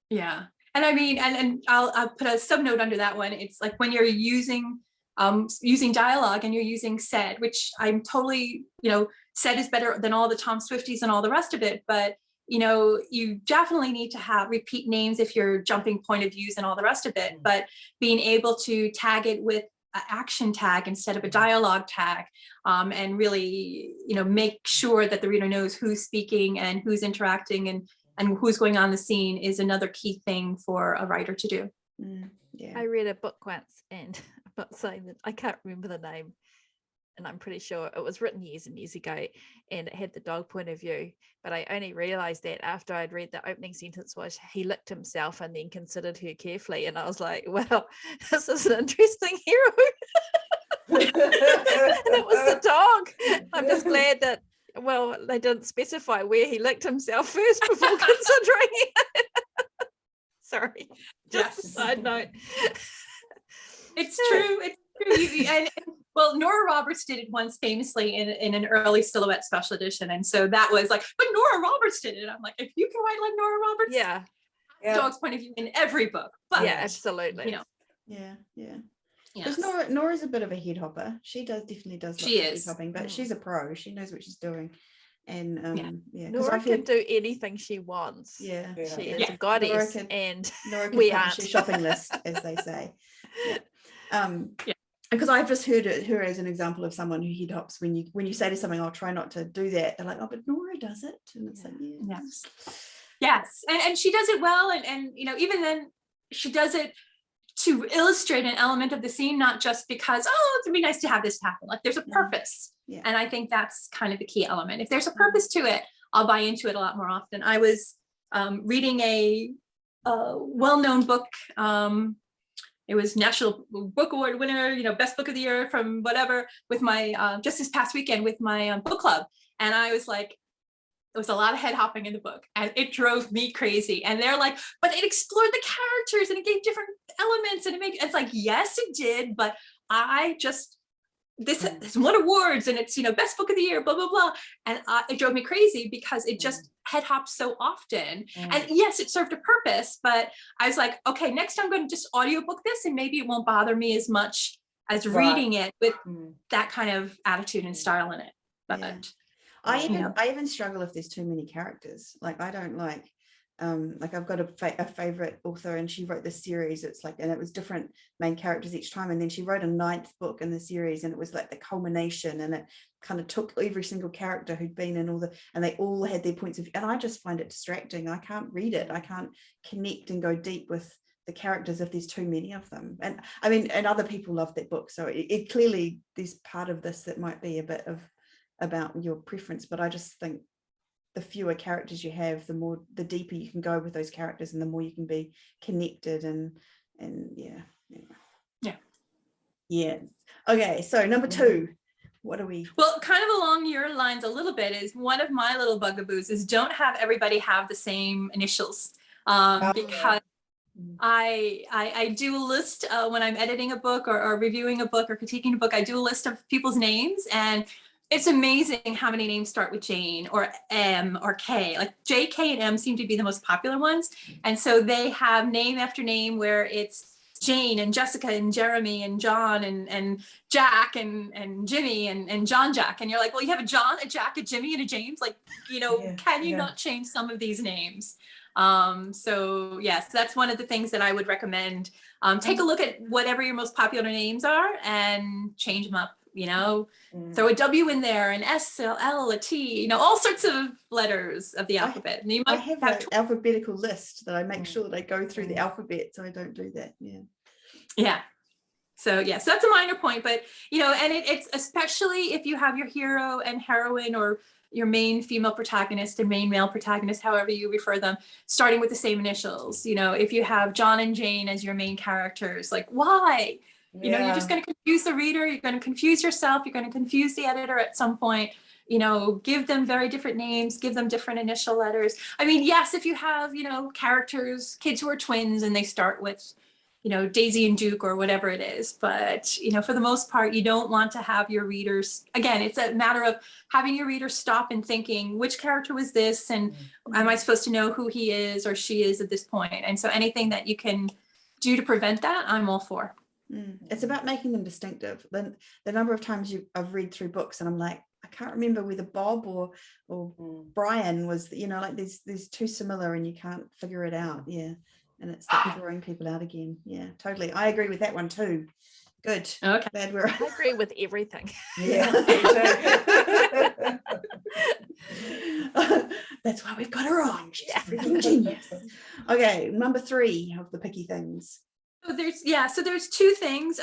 Yeah. And I mean, and I'll put a subnote under that one. It's like when you're using dialogue and you're using said, which I'm totally, you know, said is better than all the Tom Swifties and all the rest of it. But, you know, you definitely need to have repeat names if you're jumping point of views and all the rest of it. But being able to tag it with an action tag instead of a dialogue tag, and really, you know, make sure that the reader knows who's speaking and who's interacting and who's going on the scene is another key thing for a writer to do. I read a book once, and I'm not saying that I can't remember the name, and I'm pretty sure it was written years and years ago, and it had the dog point of view, but I only realized that after I'd read the opening sentence was, he licked himself and then considered her carefully, and I was like, well, this is an interesting hero. And it was the dog. I'm just glad that, well, they didn't specify where he licked himself first before considering it. Sorry, just a side note. It's true. It's true. And well, Nora Roberts did it once famously in an early Silhouette special edition, and so that was like, but Nora Roberts did it. I'm like, if you can write like Nora Roberts, dog's point of view in every book. But yeah, absolutely. You know, yeah. Because Nora's a bit of a head hopper. She definitely does. She is head hopping, but she's a pro. She knows what she's doing. And Nora can do anything she wants. She is a goddess, and Nora can we publish aren't. a shopping list, as they say. Because I've just heard her as an example of someone who head hops. When you say to something, I'll try not to do that, they're like, oh, but Nora does it, and it's like, yes, and she does it well, and you know, even then, she does it to illustrate an element of the scene, not just because, oh, it'd be nice to have this happen. Like there's a purpose. And I think that's kind of the key element. If there's a purpose to it, I'll buy into it a lot more often. I was reading a well-known book. It was National Book Award winner, you know, best book of the year from whatever, with my, just this past weekend with my book club. And I was like, there was a lot of head hopping in the book, and it drove me crazy. And they're like, but it explored the characters and it gave different elements, and it's like, yes, it did. But I just, this won awards, and it's, you know, best book of the year, blah, blah, blah. And it drove me crazy because it just head hops so often. And yes, it served a purpose, but I was like, okay, next I'm going to just audiobook this, and maybe it won't bother me as much as reading it with that kind of attitude and style in it. But I even struggle if there's too many characters. Like I don't like like I've got a favorite author, and she wrote this series. It's like, and it was different main characters each time, and then she wrote a 9th book in the series, and it was like the culmination, and it kind of took every single character who'd been in and they all had their points of view, and I just find it distracting. I can't read it. I can't connect and go deep with the characters if there's too many of them. And I mean, and other people love that book, so it clearly there's part of this that might be a bit of about your preference, but I just think the fewer characters you have, the deeper you can go with those characters, and the more you can be connected, and yeah. Okay, so number 2, what are we? Well, kind of along your lines a little bit, is one of my little bugaboos is don't have everybody have the same initials, because I do a list when I'm editing a book or reviewing a book or critiquing a book. I do a list of people's names, and it's amazing how many names start with Jane or M or K. Like J, K, and M seem to be the most popular ones. And so they have name after name where it's Jane and Jessica and Jeremy and John and Jack and Jimmy and John Jack. And you're like, well, you have a John, a Jack, a Jimmy, and a James. Like, can you not change some of these names? So yes, that's one of the things that I would recommend. Take a look at whatever your most popular names are and change them up. Throw a W in there, an S, a L, a T, all sorts of letters of the alphabet. And you might I have an alphabetical list that I make sure that I go through the alphabet, so I don't do that. So that's a minor point, but and it's especially if you have your hero and heroine, or your main female protagonist and main male protagonist, however you refer them, starting with the same initials. If you have John and Jane as your main characters, like, why? You're just going to confuse the reader. You're going to confuse yourself. You're going to confuse the editor at some point. Give them very different names, give them different initial letters. I mean, yes, if you have, characters, kids who are twins, and they start with, Daisy and Duke or whatever it is. But, for the most part, you don't want to have your readers, again, it's a matter of having your readers stop and thinking, which character was this? And am I supposed to know who he is or she is at this point? And so anything that you can do to prevent that, I'm all for. It's about making them distinctive. Then the number of times I've read through books and I'm like, I can't remember whether Bob or Brian was, like there's too similar and you can't figure it out. Yeah. And it's like throwing people out again. Yeah, totally. I agree with that one too. Good. Okay. Glad I agree with everything. Yeah. That's why we've got her on. She's freaking genius. Okay, number 3 of the picky things. So there's 2 things.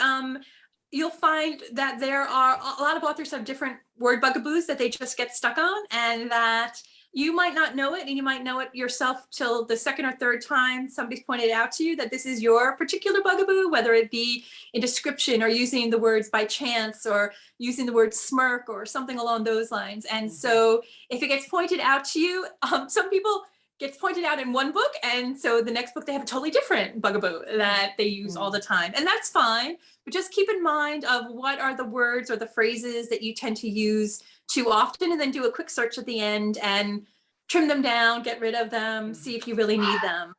You'll find that there are a lot of authors have different word bugaboos that they just get stuck on, and that you might not know it, and you might know it yourself till the 2nd or 3rd time somebody's pointed out to you that this is your particular bugaboo, whether it be in description or using the words by chance or using the word smirk or something along those lines. And so if it gets pointed out to you, some people gets pointed out in one book, and so the next book they have a totally different bugaboo that they use all the time, and that's fine. But just keep in mind of what are the words or the phrases that you tend to use too often, and then do a quick search at the end and trim them down, get rid of them, see if you really need them.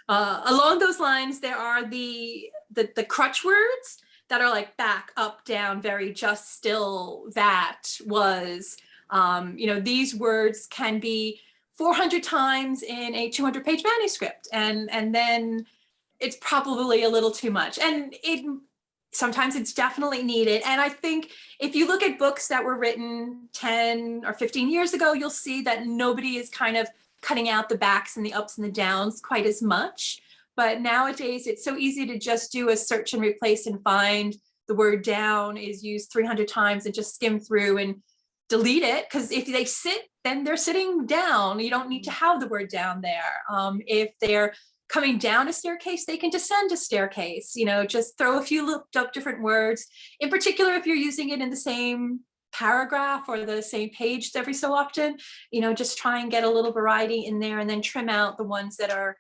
Along those lines, there are the crutch words that are like back, up, down, very, just, still, that, was. These words can be 400 times in a 200-page manuscript, and then it's probably a little too much, and sometimes it's definitely needed. And I think if you look at books that were written 10 or 15 years ago, you'll see that nobody is kind of cutting out the backs and the ups and the downs quite as much. But nowadays it's so easy to just do a search and replace and find the word down is used 300 times and just skim through and delete it, because if they sit, then they're sitting down. You don't need to have the word down there. If they're coming down a staircase, they can descend a staircase. Just throw a few looked up different words. In particular, if you're using it in the same paragraph or the same page every so often, just try and get a little variety in there, and then trim out the ones that are,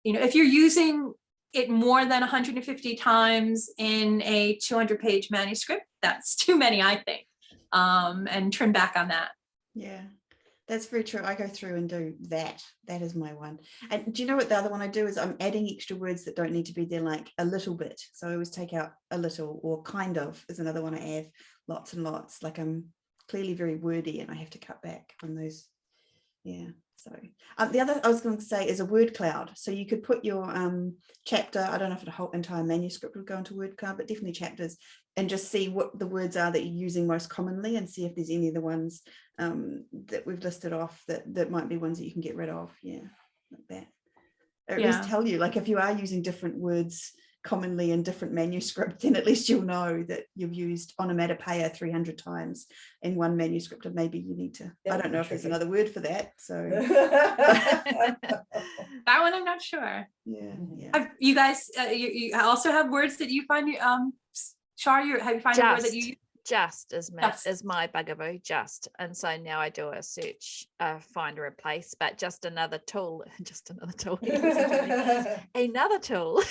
if you're using it more than 150 times in a 200-page manuscript, that's too many, I think. And trim back on that. Yeah, that's very true. I go through and do that. That is my one. And do you know what the other one I do is I'm adding extra words that don't need to be there, like a little bit. So I always take out a little, or kind of is another one I add lots and lots. Like I'm clearly very wordy and I have to cut back from those Yeah. So the other I was going to say is a word cloud. So you could put your chapter, I don't know if the whole entire manuscript would go into word cloud, but definitely chapters, and just see what the words are that you're using most commonly, and see if there's any of the ones that we've listed off that might be ones that you can get rid of. Yeah, like that. Or at least tell you, like, if you are using different words commonly in different manuscripts, then at least you'll know that you've used onomatopoeia 300 times in one manuscript, and maybe you need to, I don't know if there's another word for that, so that one I'm not sure. Yeah. You guys you also have words that you find Char, have you find a word that you use? Just is my bugaboo, just. And so now I do a search, find or replace, but just another tool another tool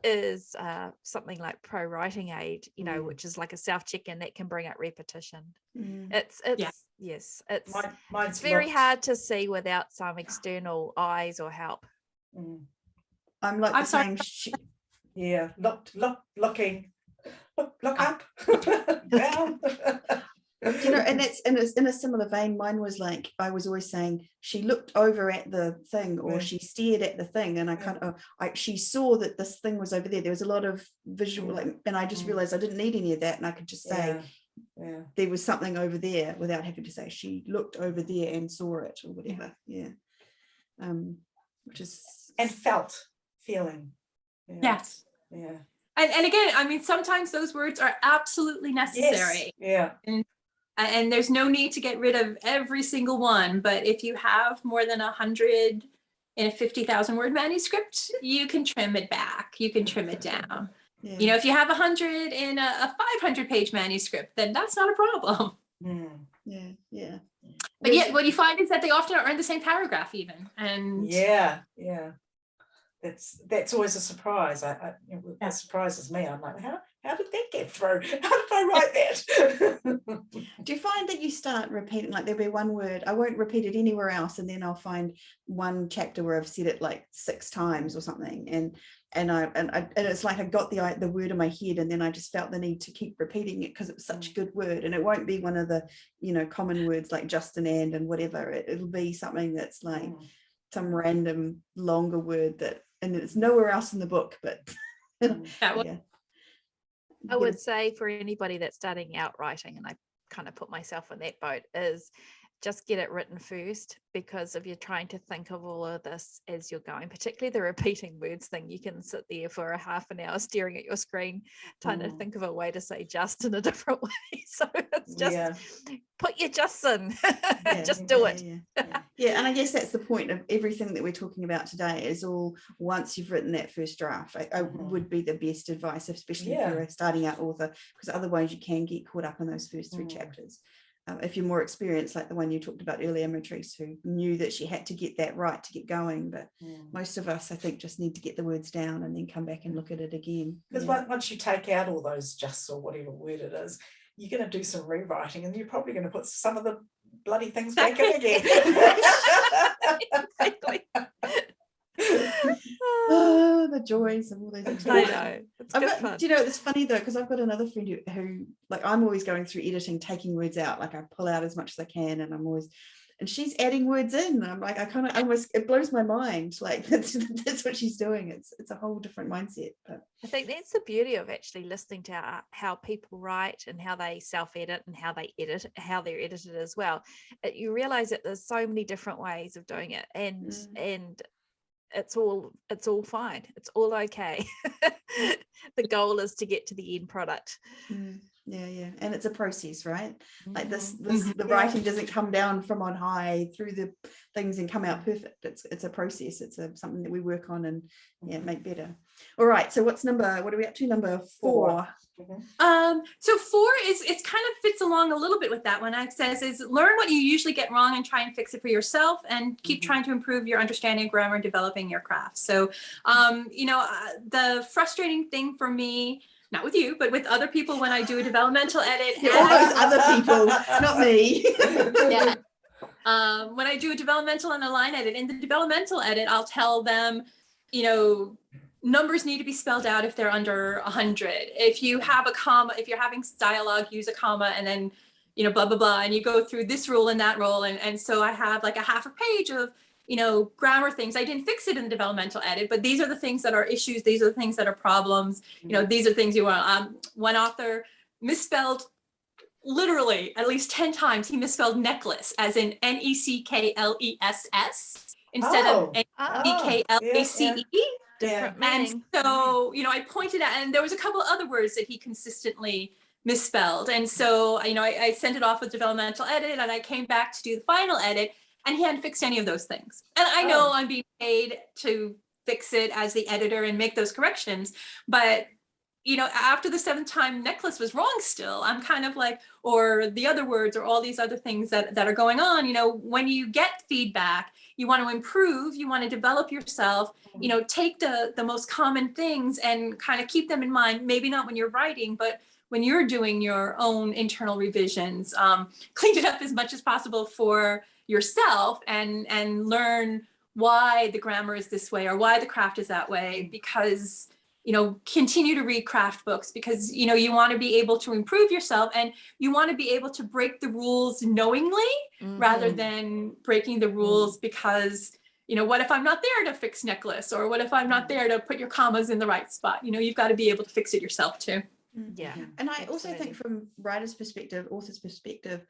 is something like Pro Writing Aid, which is like a self check-in that can bring up repetition. It's very hard to see without some external eyes or help. I'm like saying looking. Look up, down. And it's in a similar vein. Mine was like, I was always saying she looked over at the thing, or she stared at the thing, and I kind of she saw that this thing was over there. There was a lot of visual, and I just realized I didn't need any of that, and I could just say there was something over there without having to say she looked over there and saw it, or whatever. Which is and feeling. Yes. Yeah. And again, I mean, sometimes those words are absolutely necessary. Yes. Yeah. And there's no need to get rid of every single one. But if you have more than 100 in a 50,000 word manuscript, you can trim it back. You can trim it down. Yeah. If you have 100 in a 500 page manuscript, then that's not a problem. Yeah. But yet what you find is that they often are in the same paragraph even. And yeah. That's always a surprise. That surprises me. I'm like, how did that get through? How did I write that? Do you find that you start repeating, like there'll be one word, I won't repeat it anywhere else, and then I'll find one chapter where I've said it like 6 times or something, and it's like I got the word in my head, and then I just felt the need to keep repeating it because it was such a good word, and it won't be one of the common words like just and whatever. It'll be something that's like some random longer word and it's nowhere else in the book, but I would say for anybody that's starting out writing, and I kind of put myself in that boat, is just get it written first, because if you're trying to think of all of this as you're going, particularly the repeating words thing, you can sit there for a half an hour staring at your screen trying to think of a way to say just in a different way. So it's just put your justs in. Just do it. Yeah, and I guess that's the point of everything that we're talking about today, is all once you've written that first draft, I would be the best advice, especially if you're a starting out author, because otherwise you can get caught up in those first 3 chapters. If you're more experienced, like the one you talked about earlier, Matrice, who knew that she had to get that right to get going, but most of us, I think, just need to get the words down and then come back and look at it again. Because once you take out all those justs or whatever word it is, you're going to do some rewriting, and you're probably going to put some of the bloody things back in again. Exactly. Oh, the joys of all those experiences. I know. It's good fun. Do you know, it's funny though, because I've got another friend who like, I'm always going through editing, taking words out, like I pull out as much as I can, and she's adding words in. I'm like, it blows my mind. Like that's what she's doing. It's a whole different mindset. But I think that's the beauty of actually listening to how people write and how they self-edit and how they edit, how they're edited as well. You realize that there's so many different ways of doing it, and it's all fine, it's all okay. The goal is to get to the end product. And it's a process, right? Like the writing doesn't come down from on high through the things and come out perfect. It's a process. It's something that we work on and make better. All right, so what are we up to? Number 4. So 4 it's kind of fits along a little bit with that one. It says is learn what you usually get wrong and try and fix it for yourself, and keep trying to improve your understanding of grammar and developing your craft. So the frustrating thing for me, not with you, but with other people when I do a developmental edit. All those other people, not me. When I do a developmental and a line edit, in the developmental edit, I'll tell them, numbers need to be spelled out if they're under 100. If you have a comma, if you're having dialogue, use a comma, and then blah, blah, blah. And you go through this rule and that rule. And so I have like a half a page of, grammar things. I didn't fix it in the developmental edit, but these are the things that are issues. These are the things that are problems. These are things you want. One author misspelled literally at least 10 times. He misspelled necklace as in NECKLESS instead of NEKLACE. Different And meaning. so, I pointed out, and there was a couple of other words that he consistently misspelled. And so, I sent it off with developmental edit, and I came back to do the final edit, and he hadn't fixed any of those things. And I know I'm being paid to fix it as the editor and make those corrections, but after the 7th time necklace was wrong still, I'm kind of like, or the other words or all these other things that are going on, when you get feedback, you want to improve, you want to develop yourself, take the most common things and kind of keep them in mind, maybe not when you're writing, but when you're doing your own internal revisions, clean it up as much as possible for yourself and learn why the grammar is this way or why the craft is that way, because continue to read craft books because, you want to be able to improve yourself and you want to be able to break the rules knowingly rather than breaking the rules because, what if I'm not there to fix necklace, or what if I'm not there to put your commas in the right spot? You've got to be able to fix it yourself too. Yeah. And I also think from writer's perspective, author's perspective,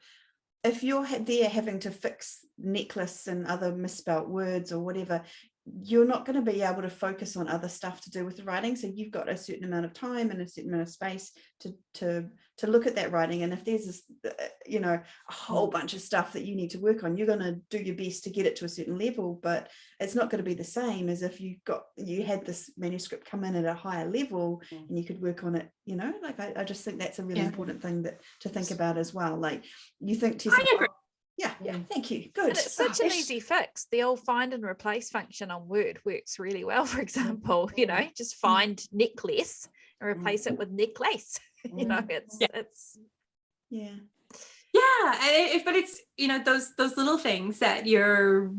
if you're there having to fix necklace and other misspelt words or whatever, you're not going to be able to focus on other stuff to do with the writing. So you've got a certain amount of time and a certain amount of space to look at that writing. And if there's this, a whole bunch of stuff that you need to work on, you're going to do your best to get it to a certain level, but it's not going to be the same as if you had this manuscript come in at a higher level and you could work on it. I just think that's a really important thing to think about as well. Like you think, Tessa, I agree. Yeah, thank you. Good. And it's such an easy fix. The old find and replace function on Word works really well, for example, just find necklace and replace it with necklace. It's but it's those little things that you're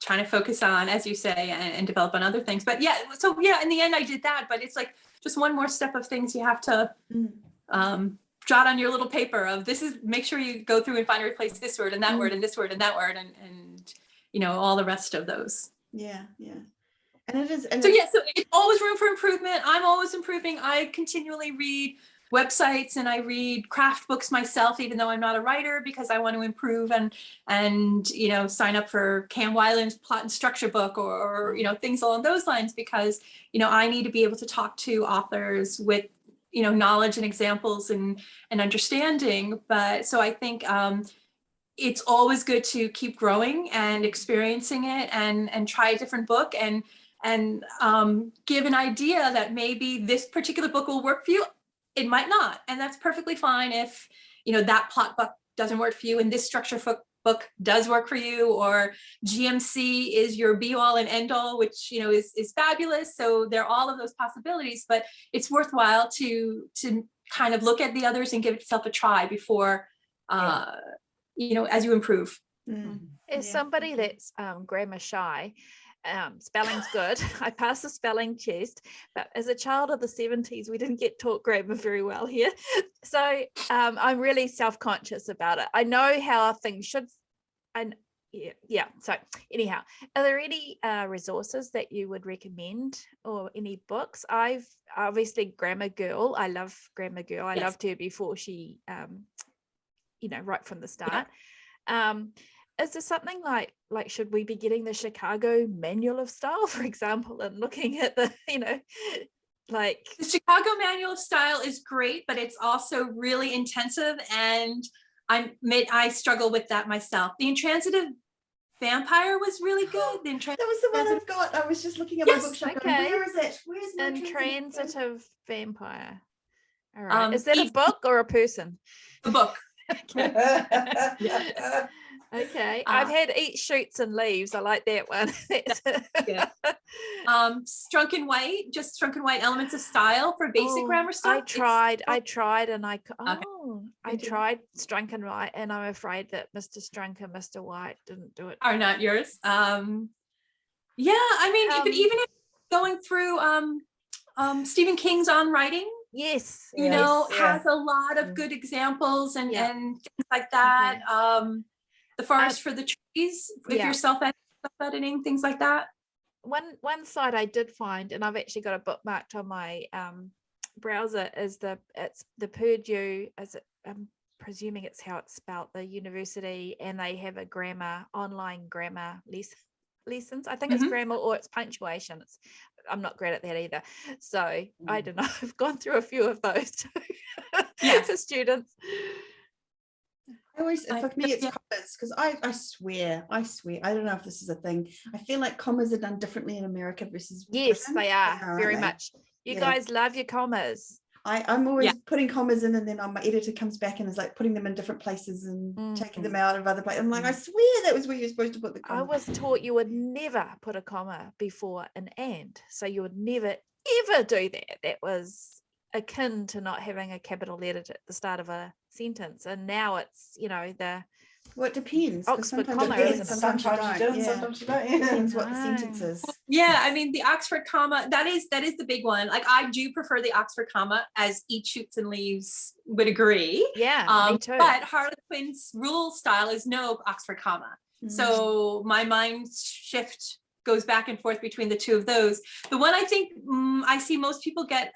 trying to focus on, as you say, and develop on other things. But in the end I did that, but it's like just one more step of things you have to jot on your little paper of make sure you go through and find and replace this word and that word and this word and that word and all the rest of those. Yeah. And it is. And so it's always room for improvement. I'm always improving. I continually read websites and I read craft books myself, even though I'm not a writer, because I want to improve and sign up for Cam Weiland's plot and structure book or things along those lines, because, I need to be able to talk to authors with knowledge and examples and understanding. But so I think it's always good to keep growing and experiencing it and try a different book and give an idea that maybe this particular book will work for you. It might not. And that's perfectly fine if, that plot book doesn't work for you and this structure book does work for you, or GMC is your be all and end all, which is fabulous. So there are all of those possibilities, but it's worthwhile to kind of look at the others and give itself a try before as you improve. As somebody that's grammar shy, spelling's good. I passed the spelling test, but as a child of the 70s, we didn't get taught grammar very well here. So I'm really self-conscious about it. I know how things should, and so anyhow, are there any resources that you would recommend or any books? I've obviously Grammar Girl. I love Grammar Girl. I loved her before she right from the start. Is there something like should we be getting the Chicago Manual of Style, for example, and looking at the the Chicago Manual of Style is great, but it's also really intensive, and I struggle with that myself. The Intransitive Vampire was really good. That was the one I've got. I was just looking at my bookshelf. Okay. Where is it? Where's my Intransitive Vampire? All right. Is that a book or a person? A book. Okay. I've had Eat Shoots and Leaves. I like that one. Strunk and White Elements of Style for basic grammar stuff. I tried and I tried Strunk and White, and I'm afraid that Mr. Strunk and Mr. White didn't do it. Are not yours. But even if going through Stephen King's On Writing, Yes. you know, has a lot of good examples and things like that. The Forest for the Trees, if you're self-editing, things like that. One site I did find, and I've actually got it bookmarked on my browser, is it's the Purdue, I'm presuming it's how it's spelled, the university, and they have a online grammar lessons. I think it's grammar or it's punctuation. I'm not great at that either. So I don't know. I've gone through a few of those too for students. For me, it's commas, because I swear, I don't know if this is a thing. I feel like commas are done differently in America versus Yes, Britain. they are very much. You guys love your commas. I'm always putting commas in, and then my editor comes back and is like putting them in different places and taking them out of other places. I'm like, I swear that was where you're supposed to put the comma. I was taught you would never put a comma before an and. So you would never, ever do that. That was akin to not having a capital letter at the start of a sentence. And now it's, Well, it depends. Oxford sometimes comma, it isn't depends, it? Sometimes you do, sometimes you don't. Depends what the sentence is. Yeah, I mean, the Oxford comma, that is the big one. Like, I do prefer the Oxford comma, as Eat, Shoots, and Leaves would agree. Yeah, me too. But Harlequin's rule style is no Oxford comma. So my mind shift goes back and forth between the two of those. The one I think I see most people get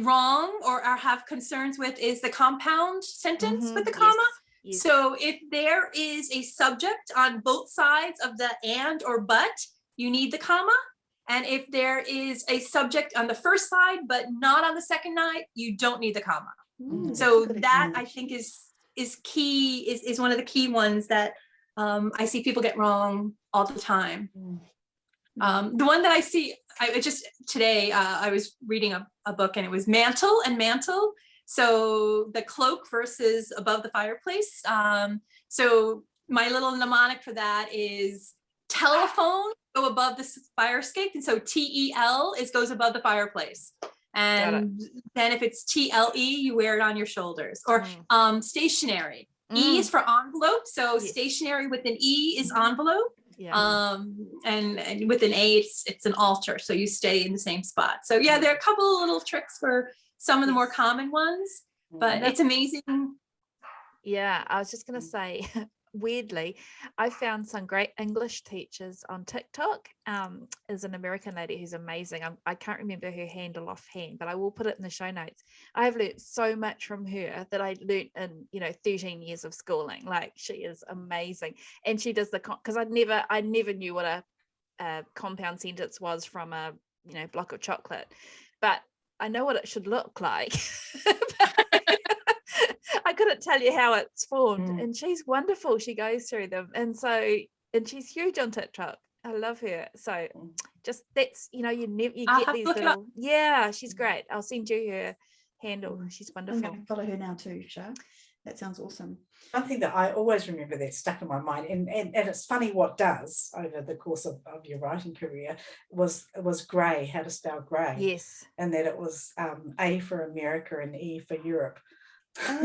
wrong or have concerns with is the compound sentence with the comma. Yes. So if there is a subject on both sides of the and or but, you need the comma. And if there is a subject on the first side but not on the second side, you don't need the comma. So that I think is key, is one of the key ones that I see people get wrong all the time. The one that I see, today I was reading a book, and it was mantle and mantle. So the cloak versus above the fireplace. So my little mnemonic for that is telephone, go above the fire escape. And so TEL goes above the fireplace. And then if it's TLE, you wear it on your shoulders. Or stationary. E is for envelope. So stationary with an E is envelope. And with an A, it's an altar. So you stay in the same spot. So there are a couple of little tricks for some of the more common ones, but it's amazing. Yeah, I was just going to say, weirdly, I found some great English teachers on TikTok. Is an American lady who's amazing. I can't remember her handle offhand, but I will put it in the show notes. I've learned so much from her that I learned in 13 years of schooling. Like, she is amazing, and she does because I never knew what a compound sentence was from a block of chocolate, but I know what it should look like. I couldn't tell you how it's formed, and she's wonderful. She goes through them, and she's huge on TikTok. I love her. So just that's you get these little. Yeah, she's great. I'll send you her handle. She's wonderful. I'm going to follow her now too, Shah. That sounds awesome. One thing that I always remember that stuck in my mind, and it's funny what does over the course of your writing career, was grey, how to spell grey. Yes. And that it was A for America and E for Europe.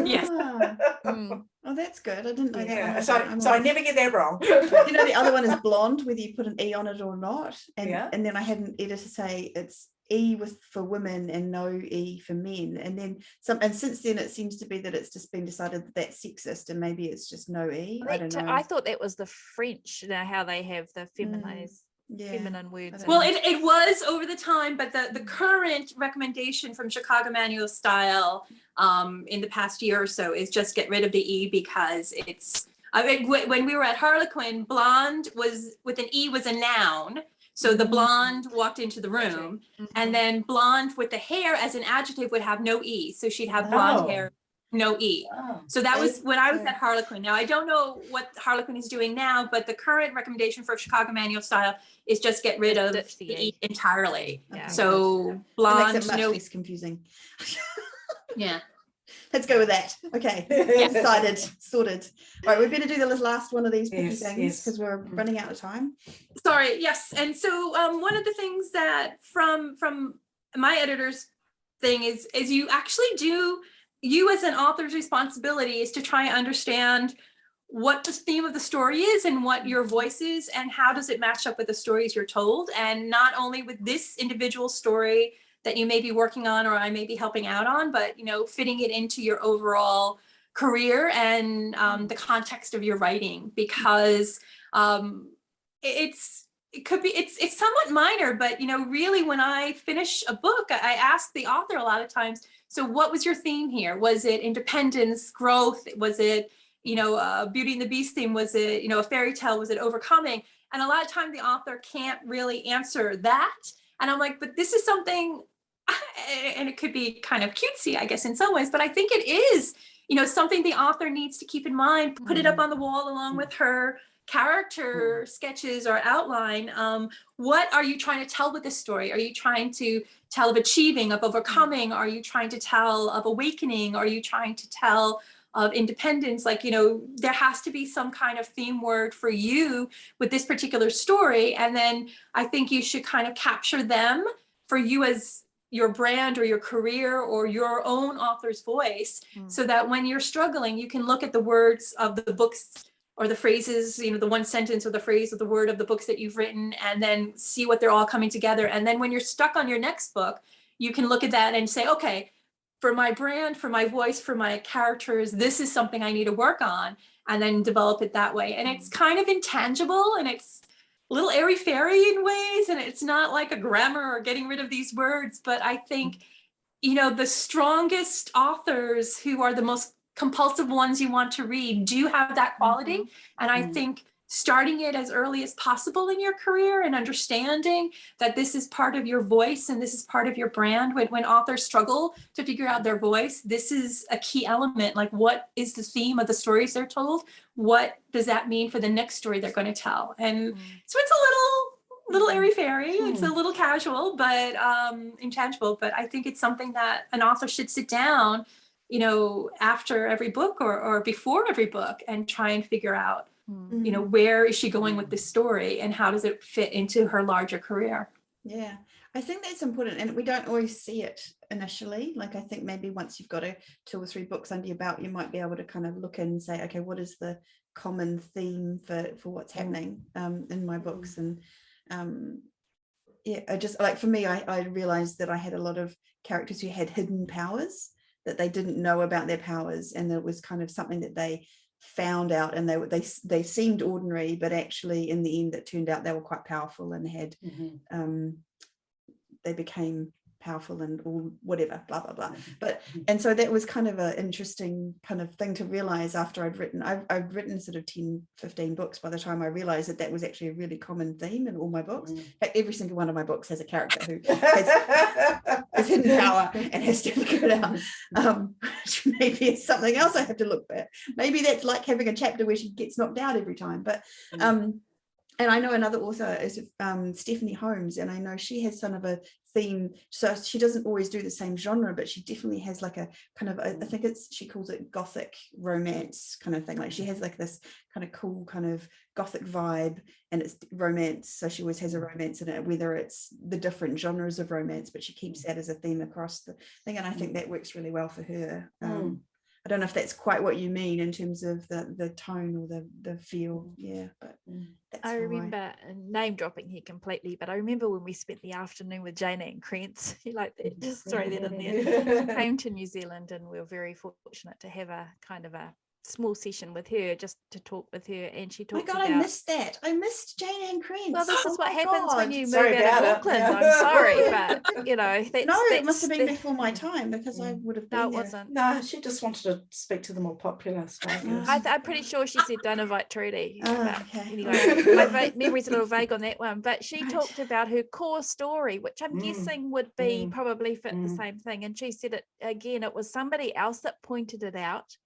Yes. Oh, that's good. I didn't know that. So I never get that wrong. The other one is blonde, whether you put an E on it or not. And then I had an editor say it's E for women and no E for men. And then since then it seems to be that it's just been decided that that's sexist, and maybe it's just no E. I don't know. I thought that was the French, how they have the feminine words. Well, it was over the time, but the current recommendation from Chicago Manual Style in the past year or so is just get rid of the E, because it's when we were at Harlequin, blonde was with an E was a noun. So the blonde walked into the room, and then blonde with the hair as an adjective would have no E. So she'd have blonde hair, no E. So that was when I was at Harlequin. Now, I don't know what Harlequin is doing now, but the current recommendation for Chicago Manual Style is just get rid of the E entirely. Okay. So blonde, makes it much less confusing. Yeah. Let's go with that. Okay. Decided, sorted. All right, we better do the last one of these things because we're running out of time. Sorry, yes. And so one of the things that from my editor's thing is you actually you as an author's responsibility is to try and understand what the theme of the story is and what your voice is and how does it match up with the stories you're told, and not only with this individual story that you may be working on or I may be helping out on, but, you know, fitting it into your overall career and the context of your writing, because it's somewhat minor, but, you know, really when I finish a book, I ask the author a lot of times, so what was your theme here? Was it independence, growth? Was it, you know, Beauty and the Beast theme? Was it, you know, a fairy tale? Was it overcoming? And a lot of times the author can't really answer that. And I'm like, but this is something, and it could be kind of cutesy, I guess, in some ways, but I think it is, you know, something the author needs to keep in mind, put it up on the wall along with her character sketches or outline. What are you trying to tell with this story? Are you trying to tell of achieving, of overcoming? Are you trying to tell of awakening? Are you trying to tell of independence? Like, you know, there has to be some kind of theme word for you with this particular story. And then I think you should kind of capture them for you as your brand or your career or your own author's voice, so that when you're struggling, you can look at the words of the books or the phrases, you know, the one sentence or the phrase or the word of the books that you've written, and then see what they're all coming together. And then when you're stuck on your next book, you can look at that and say, okay, for my brand, for my voice, for my characters, this is something I need to work on, and then develop it that way. And it's kind of intangible, and it's a little airy-fairy in ways, and it's not like a grammar or getting rid of these words. But I think, you know, the strongest authors who are the most compulsive ones you want to read do have that quality. And I think starting it as early as possible in your career and understanding that this is part of your voice and this is part of your brand. When authors struggle to figure out their voice, this is a key element. Like, what is the theme of the stories they're told? What does that mean for the next story they're going to tell? And so it's a little airy-fairy, it's a little casual, but intangible. But I think it's something that an author should sit down, you know, after every book or before every book, and try and figure out, you know, where is she going with this story and how does it fit into her larger career? Yeah, I think that's important, and we don't always see it initially. Like, I think maybe once you've got 2 or 3 books under your belt, you might be able to kind of look and say, okay, what is the common theme for what's happening in my books? And yeah, I just, like, for me, I realized that I had a lot of characters who had hidden powers, that they didn't know about their powers, and it was kind of something that they found out, and they seemed ordinary, but actually in the end it turned out they were quite powerful and had they became powerful and all whatever, blah blah blah. But and so that was kind of an interesting kind of thing to realize after I'd written sort of 10-15 books by the time I realized that was actually a really common theme in all my books. In fact, every single one of my books has a character who has hidden power and has to figure it out, which maybe is something else I have to look at. Maybe that's like having a chapter where she gets knocked out every time. But and I know another author is Stephanie Holmes, and I know she has sort of a theme. So she doesn't always do the same genre, but she definitely has like a kind of, I think she calls it gothic romance kind of thing. Like, she has like this kind of cool kind of gothic vibe, and it's romance. So she always has a romance in it, whether it's the different genres of romance, but she keeps that as a theme across the thing. And I think that works really well for her. I don't know if that's quite what you mean in terms of the tone or the feel. Yeah, but that's I remember, name dropping here completely, but I remember when we spent the afternoon with Jane Ann Krentz, you like that, just throw that in there. She came to New Zealand, and we were very fortunate to have a kind of a small session with her, just to talk with her, and she talked about, I missed that. I missed Jane Ann Krentz. Well, this is what happens when you move out of Auckland. I'm sorry, but you know, it must have been before my time, because I would have been no, it there. wasn't. No, she just wanted to speak to the more popular speakers. I'm pretty sure she said don't invite Trudy. Okay. Anyway, my memory's a little vague on that one, but she talked about her core story, which I'm guessing would be probably fit the same thing. And she said it again, it was somebody else that pointed it out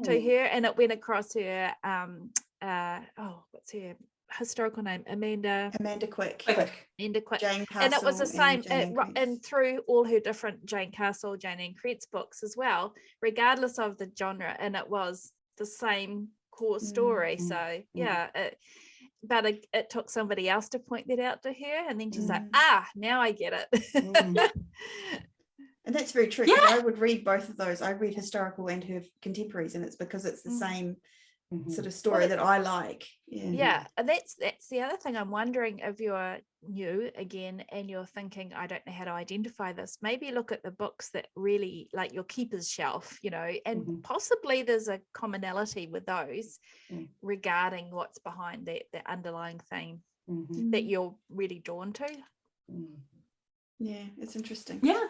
to her, and it went across her what's her historical name? Amanda Quick. Jane Castle, and it was the same and through all her different Jane Castle, Jane Ann Krentz books as well, regardless of the genre, and it was the same core story. So but it took somebody else to point that out to her, and then she's like, now I get it. And that's very true. Yeah. I would read both of those. I read historical and her contemporaries, and it's because it's the same sort of story that I like. Yeah, and that's the other thing. I'm wondering if you're new again and you're thinking, I don't know how to identify this. Maybe look at the books that really like your keeper's shelf, and possibly there's a commonality with those regarding what's behind the underlying theme that you're really drawn to. Yeah, it's interesting. Yeah.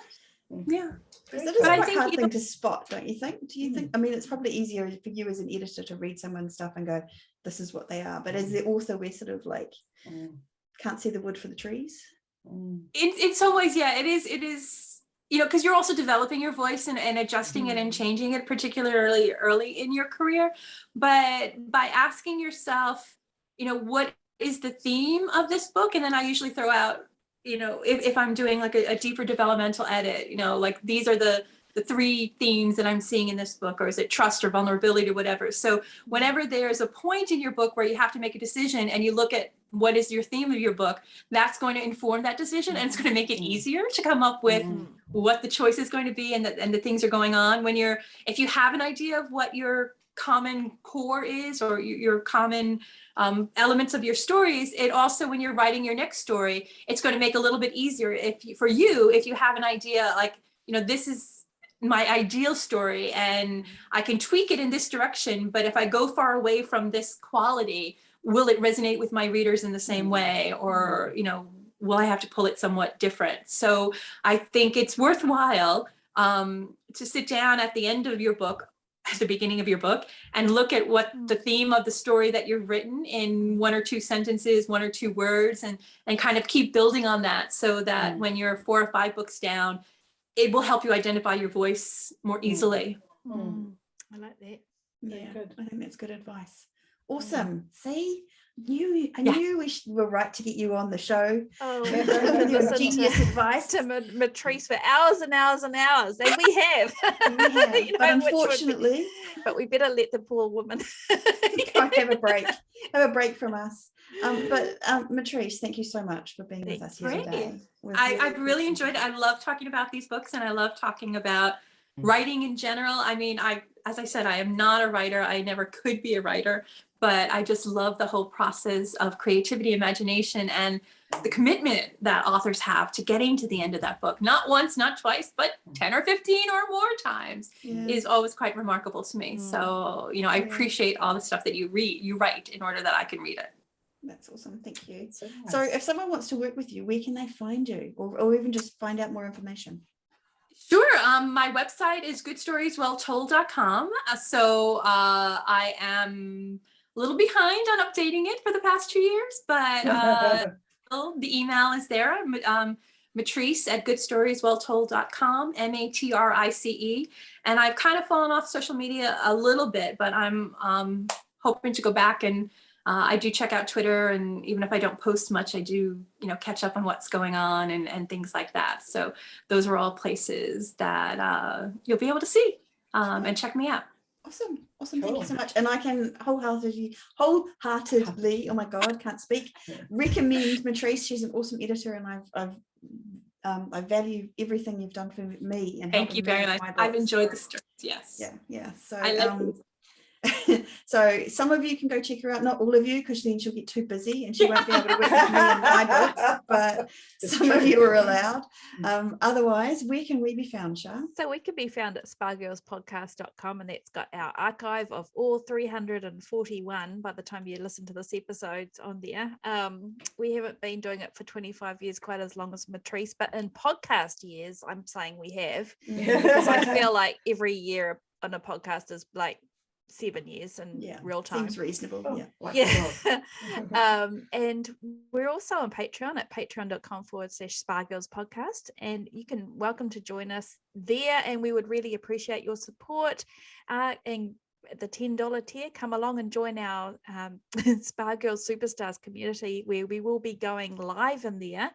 Because it is quite a hard thing to spot, don't you think? Do you think? I mean, it's probably easier for you as an editor to read someone's stuff and go, this is what they are. But as the author, we're sort of like, can't see the wood for the trees. In some ways, yeah, it is, because you're also developing your voice and adjusting it and changing it, particularly early in your career. But by asking yourself, what is the theme of this book? And then I usually throw out, if I'm doing like a deeper developmental edit, like these are the 3 themes that I'm seeing in this book, or is it trust or vulnerability or whatever. So whenever there's a point in your book where you have to make a decision and you look at what is your theme of your book, that's going to inform that decision, and it's going to make it easier to come up with what the choice is going to be and the things are going on. If you have an idea of what your common core is, or your common elements of your stories, it also, when you're writing your next story, it's going to make a little bit easier if you have an idea like, this is my ideal story and I can tweak it in this direction, but if I go far away from this quality, will it resonate with my readers in the same way, or will I have to pull it somewhat different? So I think it's worthwhile to sit down at the end of your book, at the beginning of your book, and look at what the theme of the story that you've written in 1 or 2 sentences, 1 or 2 words, and kind of keep building on that, so that when you're 4 or 5 books down, it will help you identify your voice more easily. I like that. Yeah, good. I think that's good advice. Awesome. See, I knew we were right to get you on the show. Your genius advice to Matrice for hours and hours and hours, and we have. But unfortunately, but we better let the poor woman have a break. Have a break from us. But Matrice, thank you so much for being with us here today. I've really enjoyed it. I love talking about these books, and I love talking about writing in general. I mean, as I said, I am not a writer. I never could be a writer, but I just love the whole process of creativity, imagination, and the commitment that authors have to getting to the end of that book. Not once, not twice, but 10 or 15 or more times is always quite remarkable to me. So, I appreciate all the stuff that you write in order that I can read it. That's awesome. Thank you. So if someone wants to work with you, where can they find you, or even just find out more information? Sure. My website is goodstorieswelltold.com. So I am a little behind on updating it for the past 2 years, but the email is there. Matrice at goodstorieswelltold.com, MATRICE. And I've kind of fallen off social media a little bit, but I'm hoping to go back, and I do check out Twitter, and even if I don't post much, I do, catch up on what's going on and things like that. So those are all places that you'll be able to see and check me out. Awesome. Thank you so much. And I can wholeheartedly, oh my God, can't speak, recommend Matrice. She's an awesome editor, and I value everything you've done for me. And thank you very much. I've enjoyed the stories. Yes. Yeah. So so some of you can go check her out, not all of you, because then she'll get too busy and she won't be able to work with me in my books, but some of you are allowed. Otherwise, where can we be found, Shah? So we can be found at spagirlspodcast.com, and that's got our archive of all 341 by the time you listen to this episode on there. We haven't been doing it for 25 years, quite as long as Matrice, but in podcast years, I'm saying we have, because I feel like every year on a podcast is like 7 years in real time. Seems reasonable. And we're also on Patreon at patreon.com/SpaGirlsPodcast, and you can welcome to join us there, and we would really appreciate your support. And the $10 tier, come along and join our Spa Girls Superstars community, where we will be going live in there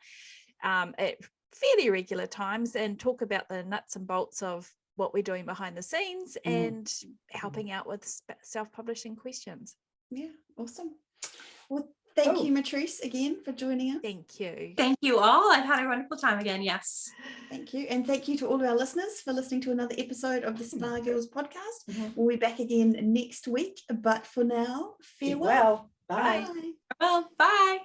at fairly regular times and talk about the nuts and bolts of what we're doing behind the scenes and helping out with self-publishing questions. Yeah, awesome. Well, Thank you, Matrice, again for joining us. Thank you. Thank you all. I've had a wonderful time again. Yes. Thank you. And thank you to all of our listeners for listening to another episode of the Spa Girls podcast. We'll be back again next week. But for now, farewell. Bye. Well, bye.